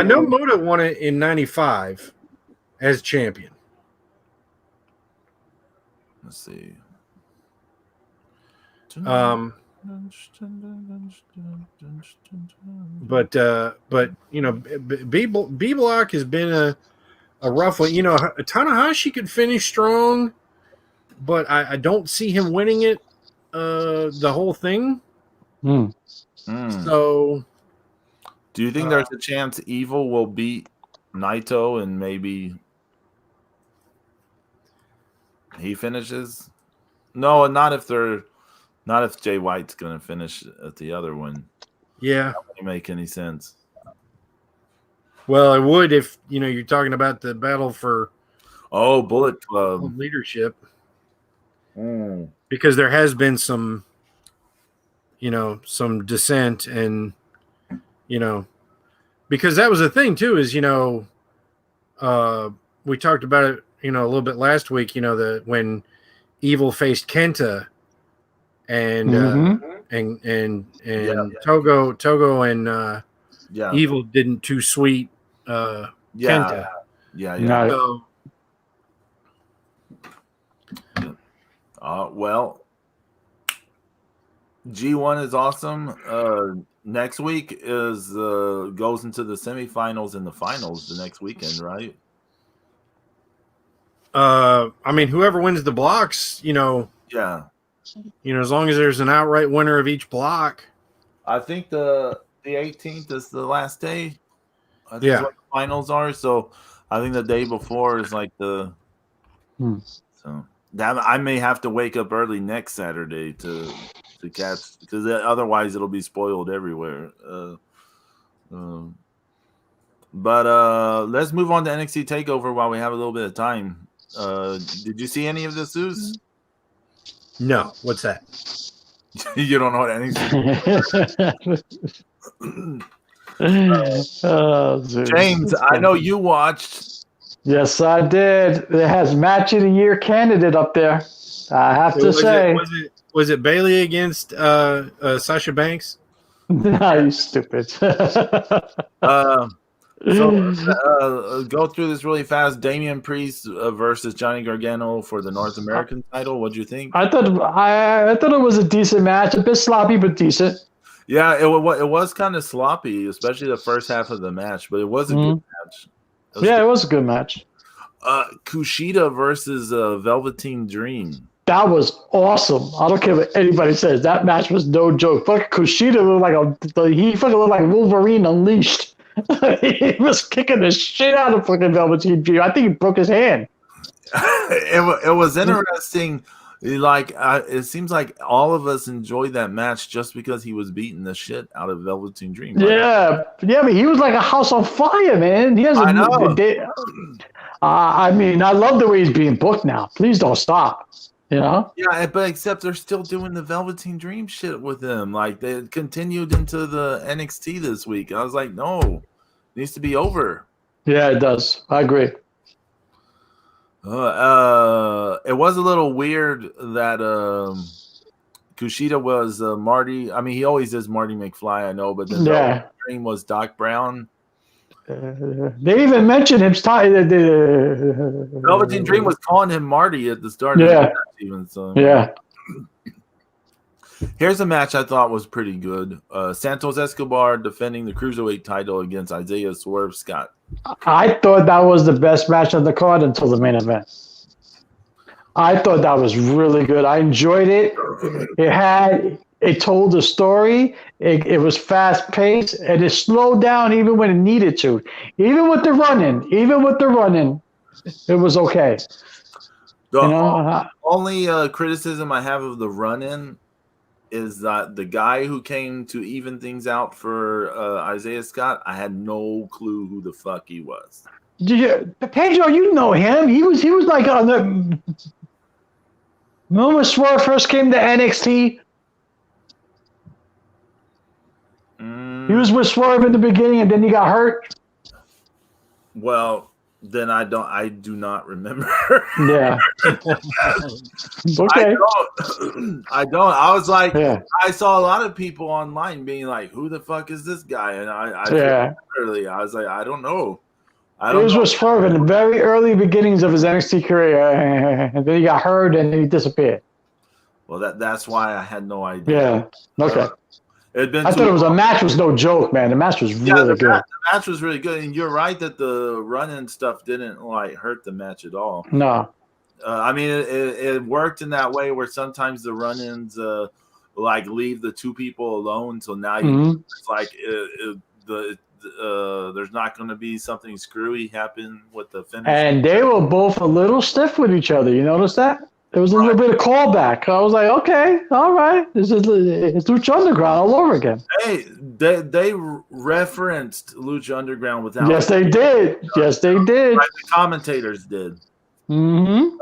know Moda won it in 95 as champion. Let's see. But B block has been a rough one. Tanahashi could finish strong, but I don't see him winning it the whole thing. So, do you think there's a chance Evil will beat Naito and maybe he finishes? No, not if Jay White's going to finish at the other one. Yeah, that wouldn't make any sense. Well, it would if you're talking about the battle for Bullet Club leadership, because there has been some dissent, and because that was the thing too, is we talked about it a little bit last week, when Evil faced Kenta and Togo and Evil didn't too sweet Kenta. Yeah. So, well, G1 is awesome. Next week is goes into the semifinals and the finals the next weekend, right? I mean, whoever wins the blocks, Yeah. as long as there's an outright winner of each block. I think the 18th is the last day. I think Yeah. is what the finals are. So I think the day before is like the. So that I may have to wake up early next Saturday to catch, because otherwise it'll be spoiled everywhere. But let's move on to NXT Takeover while we have a little bit of time. Did you see any of this, Zeus? No. What's that? You don't know what NXT. James, I know you watched. Yes, I did. It has match of the year candidate up there. I have to say. Was it Bailey against Sasha Banks? No, you stupid. So go through this really fast. Damian Priest versus Johnny Gargano for the North American title. What'd you think? I thought it was a decent match, a bit sloppy but decent. Yeah, it was kind of sloppy, especially the first half of the match, but it was a good match. It was a good match. Kushida versus Velveteen Dream. That was awesome. I don't care what anybody says. That match was no joke. Fuck Kushida looked like he fucking looked like Wolverine Unleashed. He was kicking the shit out of fucking Velveteen Dream. I think he broke his hand. It was interesting. Like it seems like all of us enjoyed that match just because he was beating the shit out of Velveteen Dream. Right? Yeah, but he was like a house on fire, man. I know. I mean, I love the way he's being booked now. Please don't stop. You know? Yeah, but except they're still doing the Velveteen Dream shit with him. Like they continued into the NXT this week. I was like, no, it needs to be over. Yeah, it does. I agree. It was a little weird that Kushida was Marty. I mean, he always is Marty McFly, I know, but the Velveteen Dream was Doc Brown. They even mentioned him. Velveteen Dream was calling him Marty at the start of the match, even so. Yeah. Here's a match I thought was pretty good. Santos Escobar defending the Cruiserweight title against Isaiah Swerve Scott. I thought that was the best match on the card until the main event. I thought that was really good. I enjoyed it. It told a story. It was fast paced, and it slowed down even when it needed to. Even with the running, it was okay. The only criticism I have of the run-in is that the guy who came to even things out for Isaiah Scott, I had no clue who the fuck he was. Pedro, you know him. He was like on the. Remember when Swerve first came to NXT? He was with Swerve in the beginning, and then he got hurt. Well, then I do not remember. Yeah. Okay. I don't. I was like, I saw a lot of people online being like, "Who the fuck is this guy?" And I was like, I don't know. He was with Swerve in the very early beginnings of his NXT career, and then he got hurt, and then he disappeared. Well, that's why I had no idea. Yeah. Okay. I thought the match was no joke, man. The match was really good. The match was really good, and you're right that the run-in stuff didn't like hurt the match at all. No. I mean, it worked in that way where sometimes the run-ins like leave the two people alone. So now it's like there's not going to be something screwy happen with the finish. And they were both a little stiff with each other. You notice that? There was a little bit of callback. I was like, okay, all right. It's Lucha Underground all over again. Hey, they referenced Lucha Underground without. Yes, they did. Yes, they did. Like the commentators did. Mm-hmm.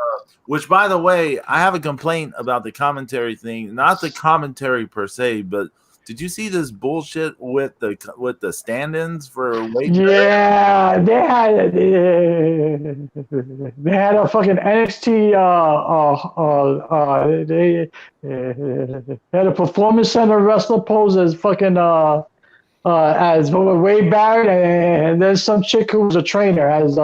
Which, by the way, I have a complaint about the commentary thing. Not the commentary per se, but did you see this bullshit with the stand-ins for weight? Yeah, they had a fucking NXT. They had a performance center wrestler pose as fucking as Wade Barrett, and then some chick who was a trainer as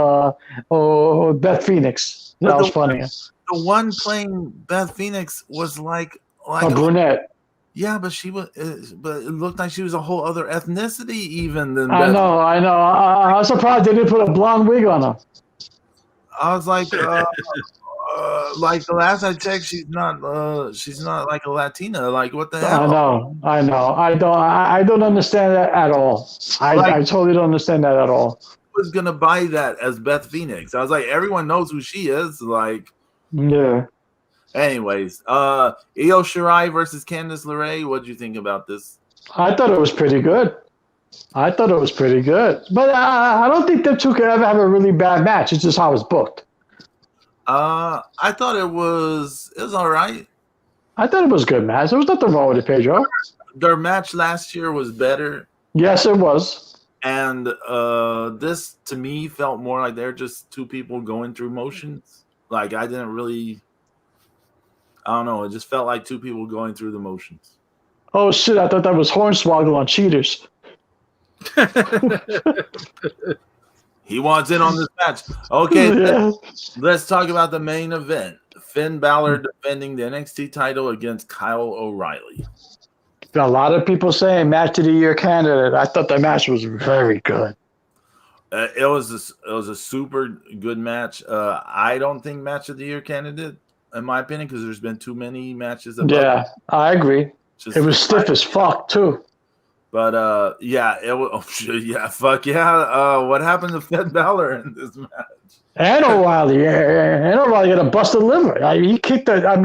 Beth Phoenix. That was funny. The one playing Beth Phoenix was like a brunette. Yeah, but but it looked like she was a whole other ethnicity even than I know. I'm surprised they didn't put a blonde wig on her. I was like, Like the last I checked, she's not like a Latina. Like what the hell? I know. I don't understand that at all. I totally don't understand that at all. Was gonna buy that as Beth Phoenix. I was like, everyone knows who she is. Like, yeah. Anyways, Io Shirai versus Candice LeRae. What did you think about this? I thought it was pretty good. But I don't think them two could ever have a really bad match. It's just how it's booked. I thought it was all right. I thought it was a good match. There was nothing wrong with it, Pedro. Their match last year was better. Yes, it was. And this, to me, felt more like they're just two people going through motions. Like, I don't know. It just felt like two people going through the motions. Oh, shit. I thought that was Hornswoggle on Cheaters. He wants in on this match. Okay, let's talk about the main event. Finn Balor defending the NXT title against Kyle O'Reilly. A lot of people saying match of the year candidate. I thought the match was very good. It was a super good match. I don't think match of the year candidate, in my opinion, because there's been too many matches. Yeah, I agree. It was stiff as fuck too. But yeah, it was. Oh, yeah, fuck yeah. What happened to Finn Balor in this match? And O'Reilly, got a busted liver.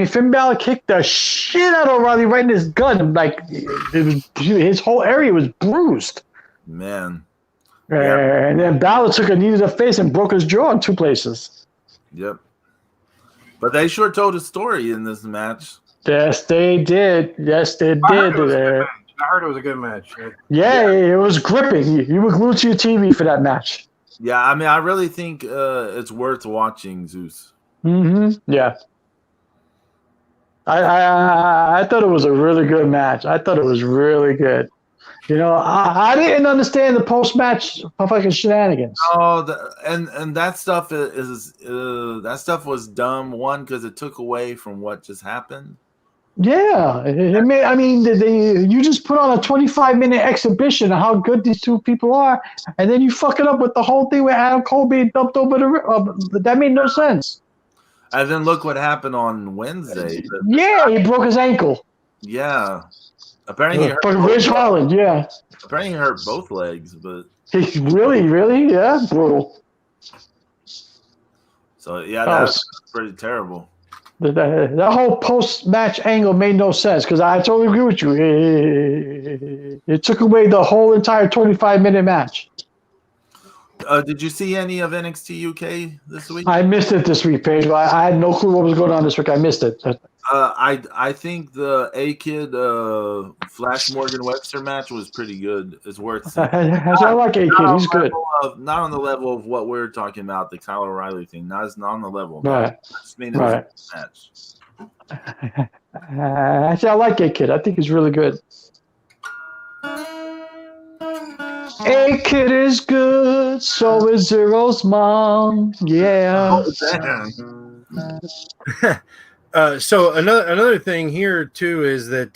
Finn Balor kicked the shit out of O'Reilly right in his gut. Like his whole area was bruised. Man. And then Balor took a knee to the face and broke his jaw in two places. Yep. But they sure told a story in this match. Yes, they did. I heard it was a good match. Yeah, it was gripping. You were glued to your TV for that match. Yeah, I mean, I really think it's worth watching, Zeus. Mm-hmm. Yeah. I thought it was a really good match. I thought it was really good. You know, I didn't understand the post-match fucking shenanigans. Oh, and that stuff that stuff was dumb. One, because it took away from what just happened. Yeah, you just put on a 25-minute exhibition of how good these two people are, and then you fuck it up with the whole thing with Adam Cole being dumped over the. That made no sense. And then look what happened on Wednesday. He broke his ankle. Yeah, apparently he hurt Ridge Holland. Yeah, apparently he hurt both legs, but he really, brutal. So yeah, that was pretty terrible. That whole post-match angle made no sense because I totally agree with you. It took away the whole entire 25-minute match. Did you see any of NXT UK this week? I missed it this week, Paige. I had no clue what was going on this week. I missed it. I think the A-Kid Flash Morgan Webster match was pretty good. It's worth seeing. I like A-Kid. He's good. Not on the level of what we're talking about, the Kyle O'Reilly thing. It's not on the level. Right. I just mean it was a match. Actually, I like A-Kid. I think he's really good. A-Kid is good. So is Zero's mom. Yeah. Oh, So another thing here too is that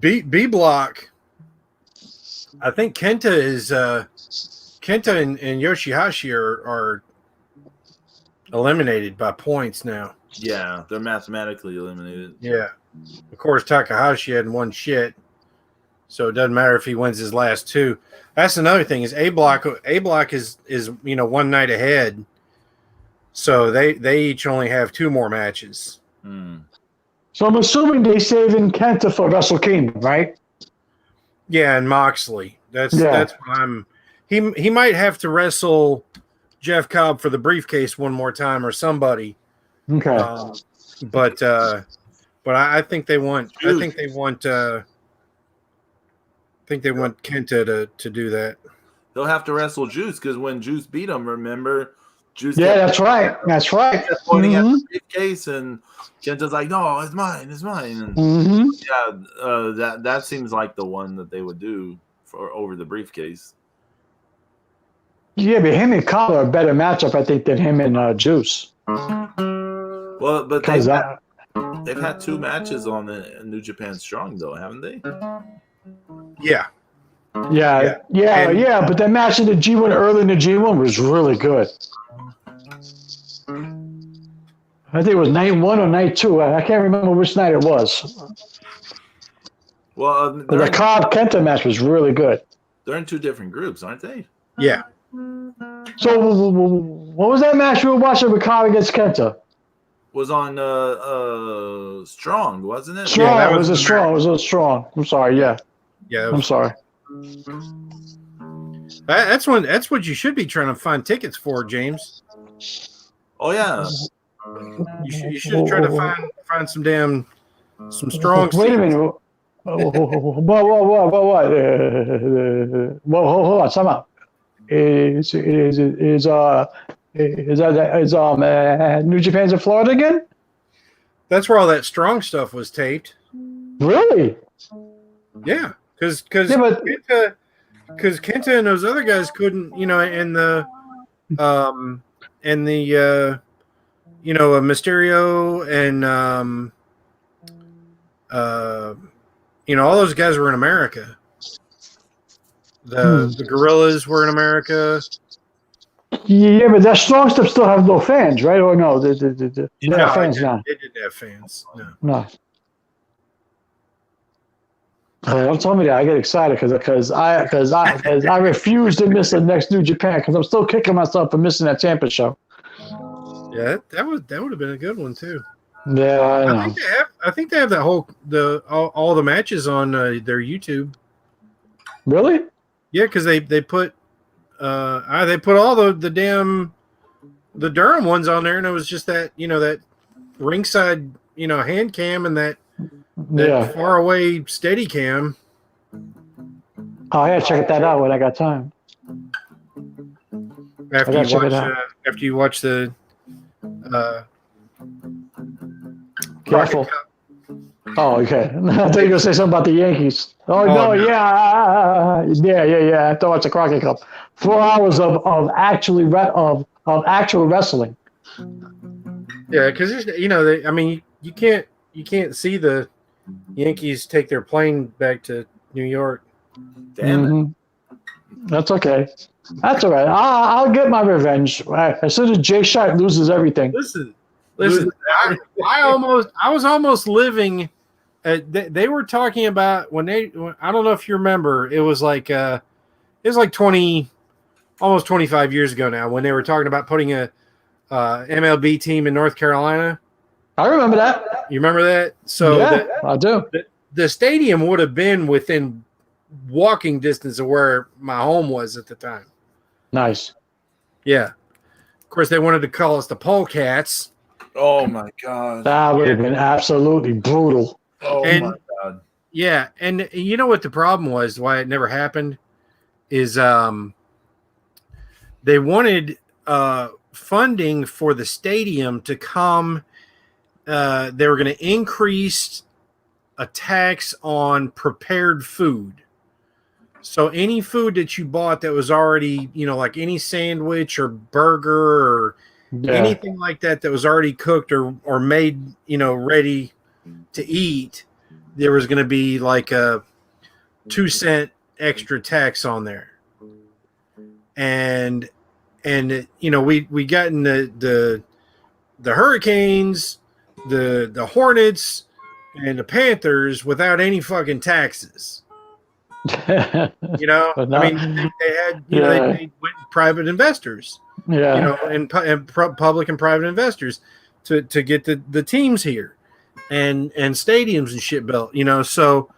B Block, I think Kenta and Yoshihashi are eliminated by points now. Yeah, they're mathematically eliminated. Yeah, of course Takahashi hadn't won shit, so it doesn't matter if he wins his last two. That's another thing is A Block is one night ahead. So they each only have two more matches. So I'm assuming they saving Kenta for Wrestle Kingdom, right? Yeah, and Moxley. That's what I'm. He might have to wrestle Jeff Cobb for the briefcase one more time or somebody. Okay. But I think they want. Juice. I think they want Kenta to do that. They'll have to wrestle Juice because when Juice beat him, remember. Juice That's right. Pointing at the briefcase, and Kenta's like, "No, it's mine. It's mine." And that seems like the one that they would do for over the briefcase. Yeah, but him and Cobb are a better matchup, I think, than him and Juice. Well, but they've had two matches on the New Japan Strong, though, haven't they? Yeah. Yeah. But that match in the G1 early in the G1 was really good. I think it was night 1 or night 2. I can't remember which night it was. Well, But the Cobb Kenta match was really good. they're in 2 different groups, aren't they? Yeah. So what was that match we were watching with Cobb against Kenta? Was on Strong, wasn't it? Strong. that It was was a strong. It was a strong. I'm sorry. Yeah. Yeah. I'm sorry. That's what you should be trying to find tickets for, James. Oh yeah. You should try to find some strong. Wait a minute. What? Hold on. Time out. Is New Japan's in Florida again? That's where all that strong stuff was taped. Really? Yeah, because Yeah, but Kenta and those other guys couldn't, and the Mysterio and all those guys were in America. The Gorillas were in America. yeah, but that strong stuff still have no fans, right? Or no? They have fans now. They didn't have fans. No. No. Don't tell me that. I get excited because I refuse to miss the next New Japan because I'm still kicking myself for missing that Tampa show. Yeah, that would have been a good one too. Yeah, I know. I think they have that all the matches on their YouTube. Really? Yeah, because they put all the damn the Durham ones on there, and it was just that that ringside hand cam and that far away steady cam. Oh, I gotta check that out when I got time. After you watch the Careful. Oh, okay. I thought you were gonna say something about the Yankees. Oh no, no. yeah. I have to watch the Crockett Cup. 4 hours of actual wrestling. Yeah, because you can't see the Yankees take their plane back to New York. Damn it. That's okay. That's all right. I'll get my revenge as soon as Jay Sharp loses everything. Listen. I was almost living. They were talking about when I don't know if you remember. It was like 20, almost 25 years ago now when they were talking about putting a MLB team in North Carolina. I remember that. You remember that? So yeah, I do. The stadium would have been within walking distance of where my home was at the time. Nice. Yeah. Of course, they wanted to call us the Polecats. Oh my god. That would have been absolutely brutal. Oh my god. Yeah, and you know what the problem was? Why it never happened is they wanted funding for the stadium to come. They were going to increase a tax on prepared food. So any food that you bought that was already, like any sandwich or burger or anything like that was already cooked or made, ready to eat, there was going to be like a 2-cent extra tax on there. And we got in the Hurricanes, the Hornets, and the Panthers without any fucking taxes. They had they went private investors, and public and private investors to get the teams here and stadiums and shit built. So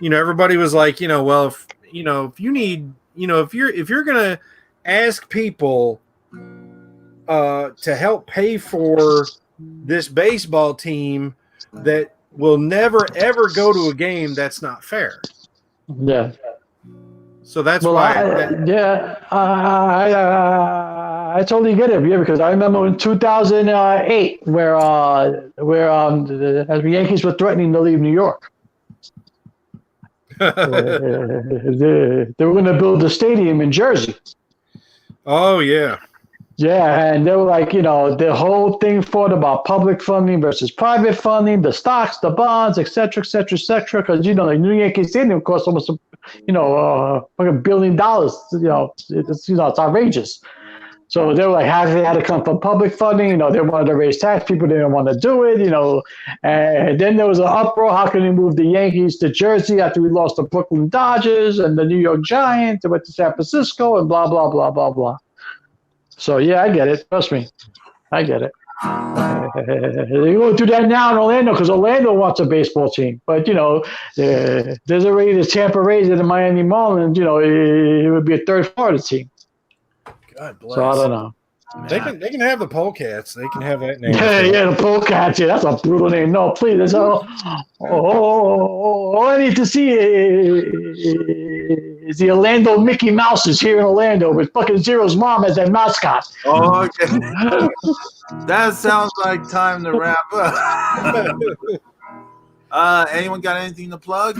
everybody was like, well, if you need, if you're gonna ask people to help pay for this baseball team that will never ever go to a game, that's not fair. Yeah. So that's I totally get it. Yeah, because I remember in 2008 where the Yankees were threatening to leave New York. They were going to build a stadium in Jersey. Oh yeah. Yeah, and they were like, the whole thing fought about public funding versus private funding, the stocks, the bonds, et cetera, et cetera, et cetera. Because, the New Yankee Stadium costs almost, like $1 billion. It's outrageous. So they were like, they had to come from public funding. You know, they wanted to raise tax. People didn't want to do it. You know, and then there was an uproar. How can we move the Yankees to Jersey after we lost the Brooklyn Dodgers and the New York Giants? They went to San Francisco and blah blah blah blah blah. So yeah, I get it. Trust me, I get it. They won't do that now in Orlando because Orlando wants a baseball team. But you know, there's already the Tampa Rays and the Miami Marlins. You know, it would be a third Florida team. God bless. So I don't know. They can have the Polecats. They can have that name. Yeah, the Polecats. Yeah, that's a brutal name. No, please. That's all I need to see is the Orlando Mickey Mouses here in Orlando with fucking Zero's mom as their mascot. Oh, okay. That sounds like time to wrap up. Anyone got anything to plug?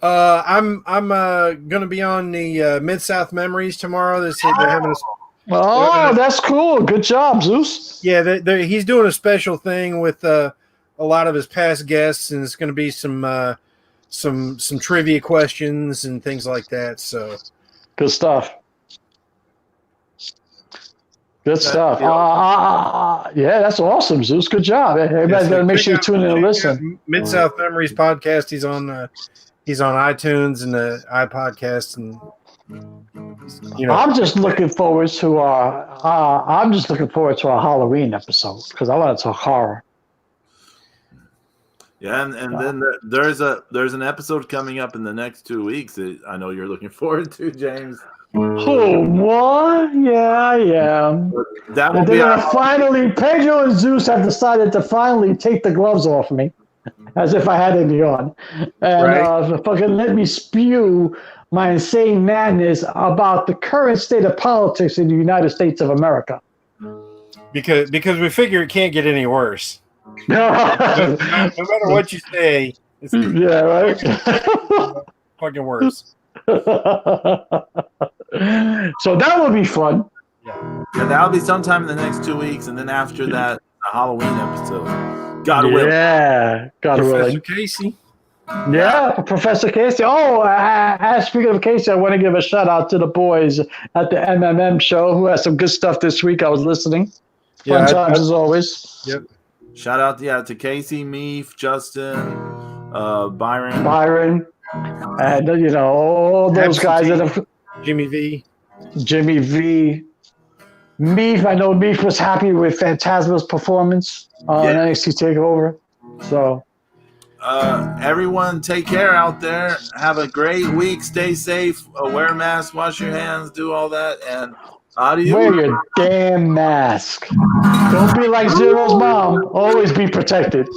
I'm gonna be on the Mid-South Memories tomorrow. They're having That's cool. Good job, Zeus. Yeah, he's doing a special thing with a lot of his past guests, and it's going to be some trivia questions and things like that. So good stuff. Good stuff. Yeah, that's awesome, Zeus. Good job. Everybody's got to make sure you tune in and listen. Mid-South Memories podcast. He's on iTunes and the iPodcast, and you know. I'm just looking forward to our Halloween episode because I want to talk horror. Yeah, and then there's an episode coming up in the next 2 weeks that I know you're looking forward to, James. Oh, what? Yeah, I am. That will be finally. Pedro and Zeus have decided to finally take the gloves off me, as if I had any on, and fucking let me spew my insane madness about the current state of politics in the United States of America. Because we figure it can't get any worse. No matter what you say, it's right. fucking worse. So that will be fun. Yeah, that'll be sometime in the next 2 weeks, and then after that, the Halloween episode. God willing. Yeah, God willing. Professor Casey. Yeah, Professor Casey. Oh, speaking of Casey, I want to give a shout out to the boys at the MMM show who has some good stuff this week. I was listening. Fun times as always. Yep. Shout out to Casey, Meef, Justin, Byron, and you know all those guys that have Jimmy V. Meef. I know Meef was happy with Phantasma's performance on NXT Takeover. So. Everyone take care out there. Have a great week. Stay safe. Wear a mask. Wash your hands. Do all that. And adios. Wear your damn mask. Don't be like Zero's mom. Always be protected.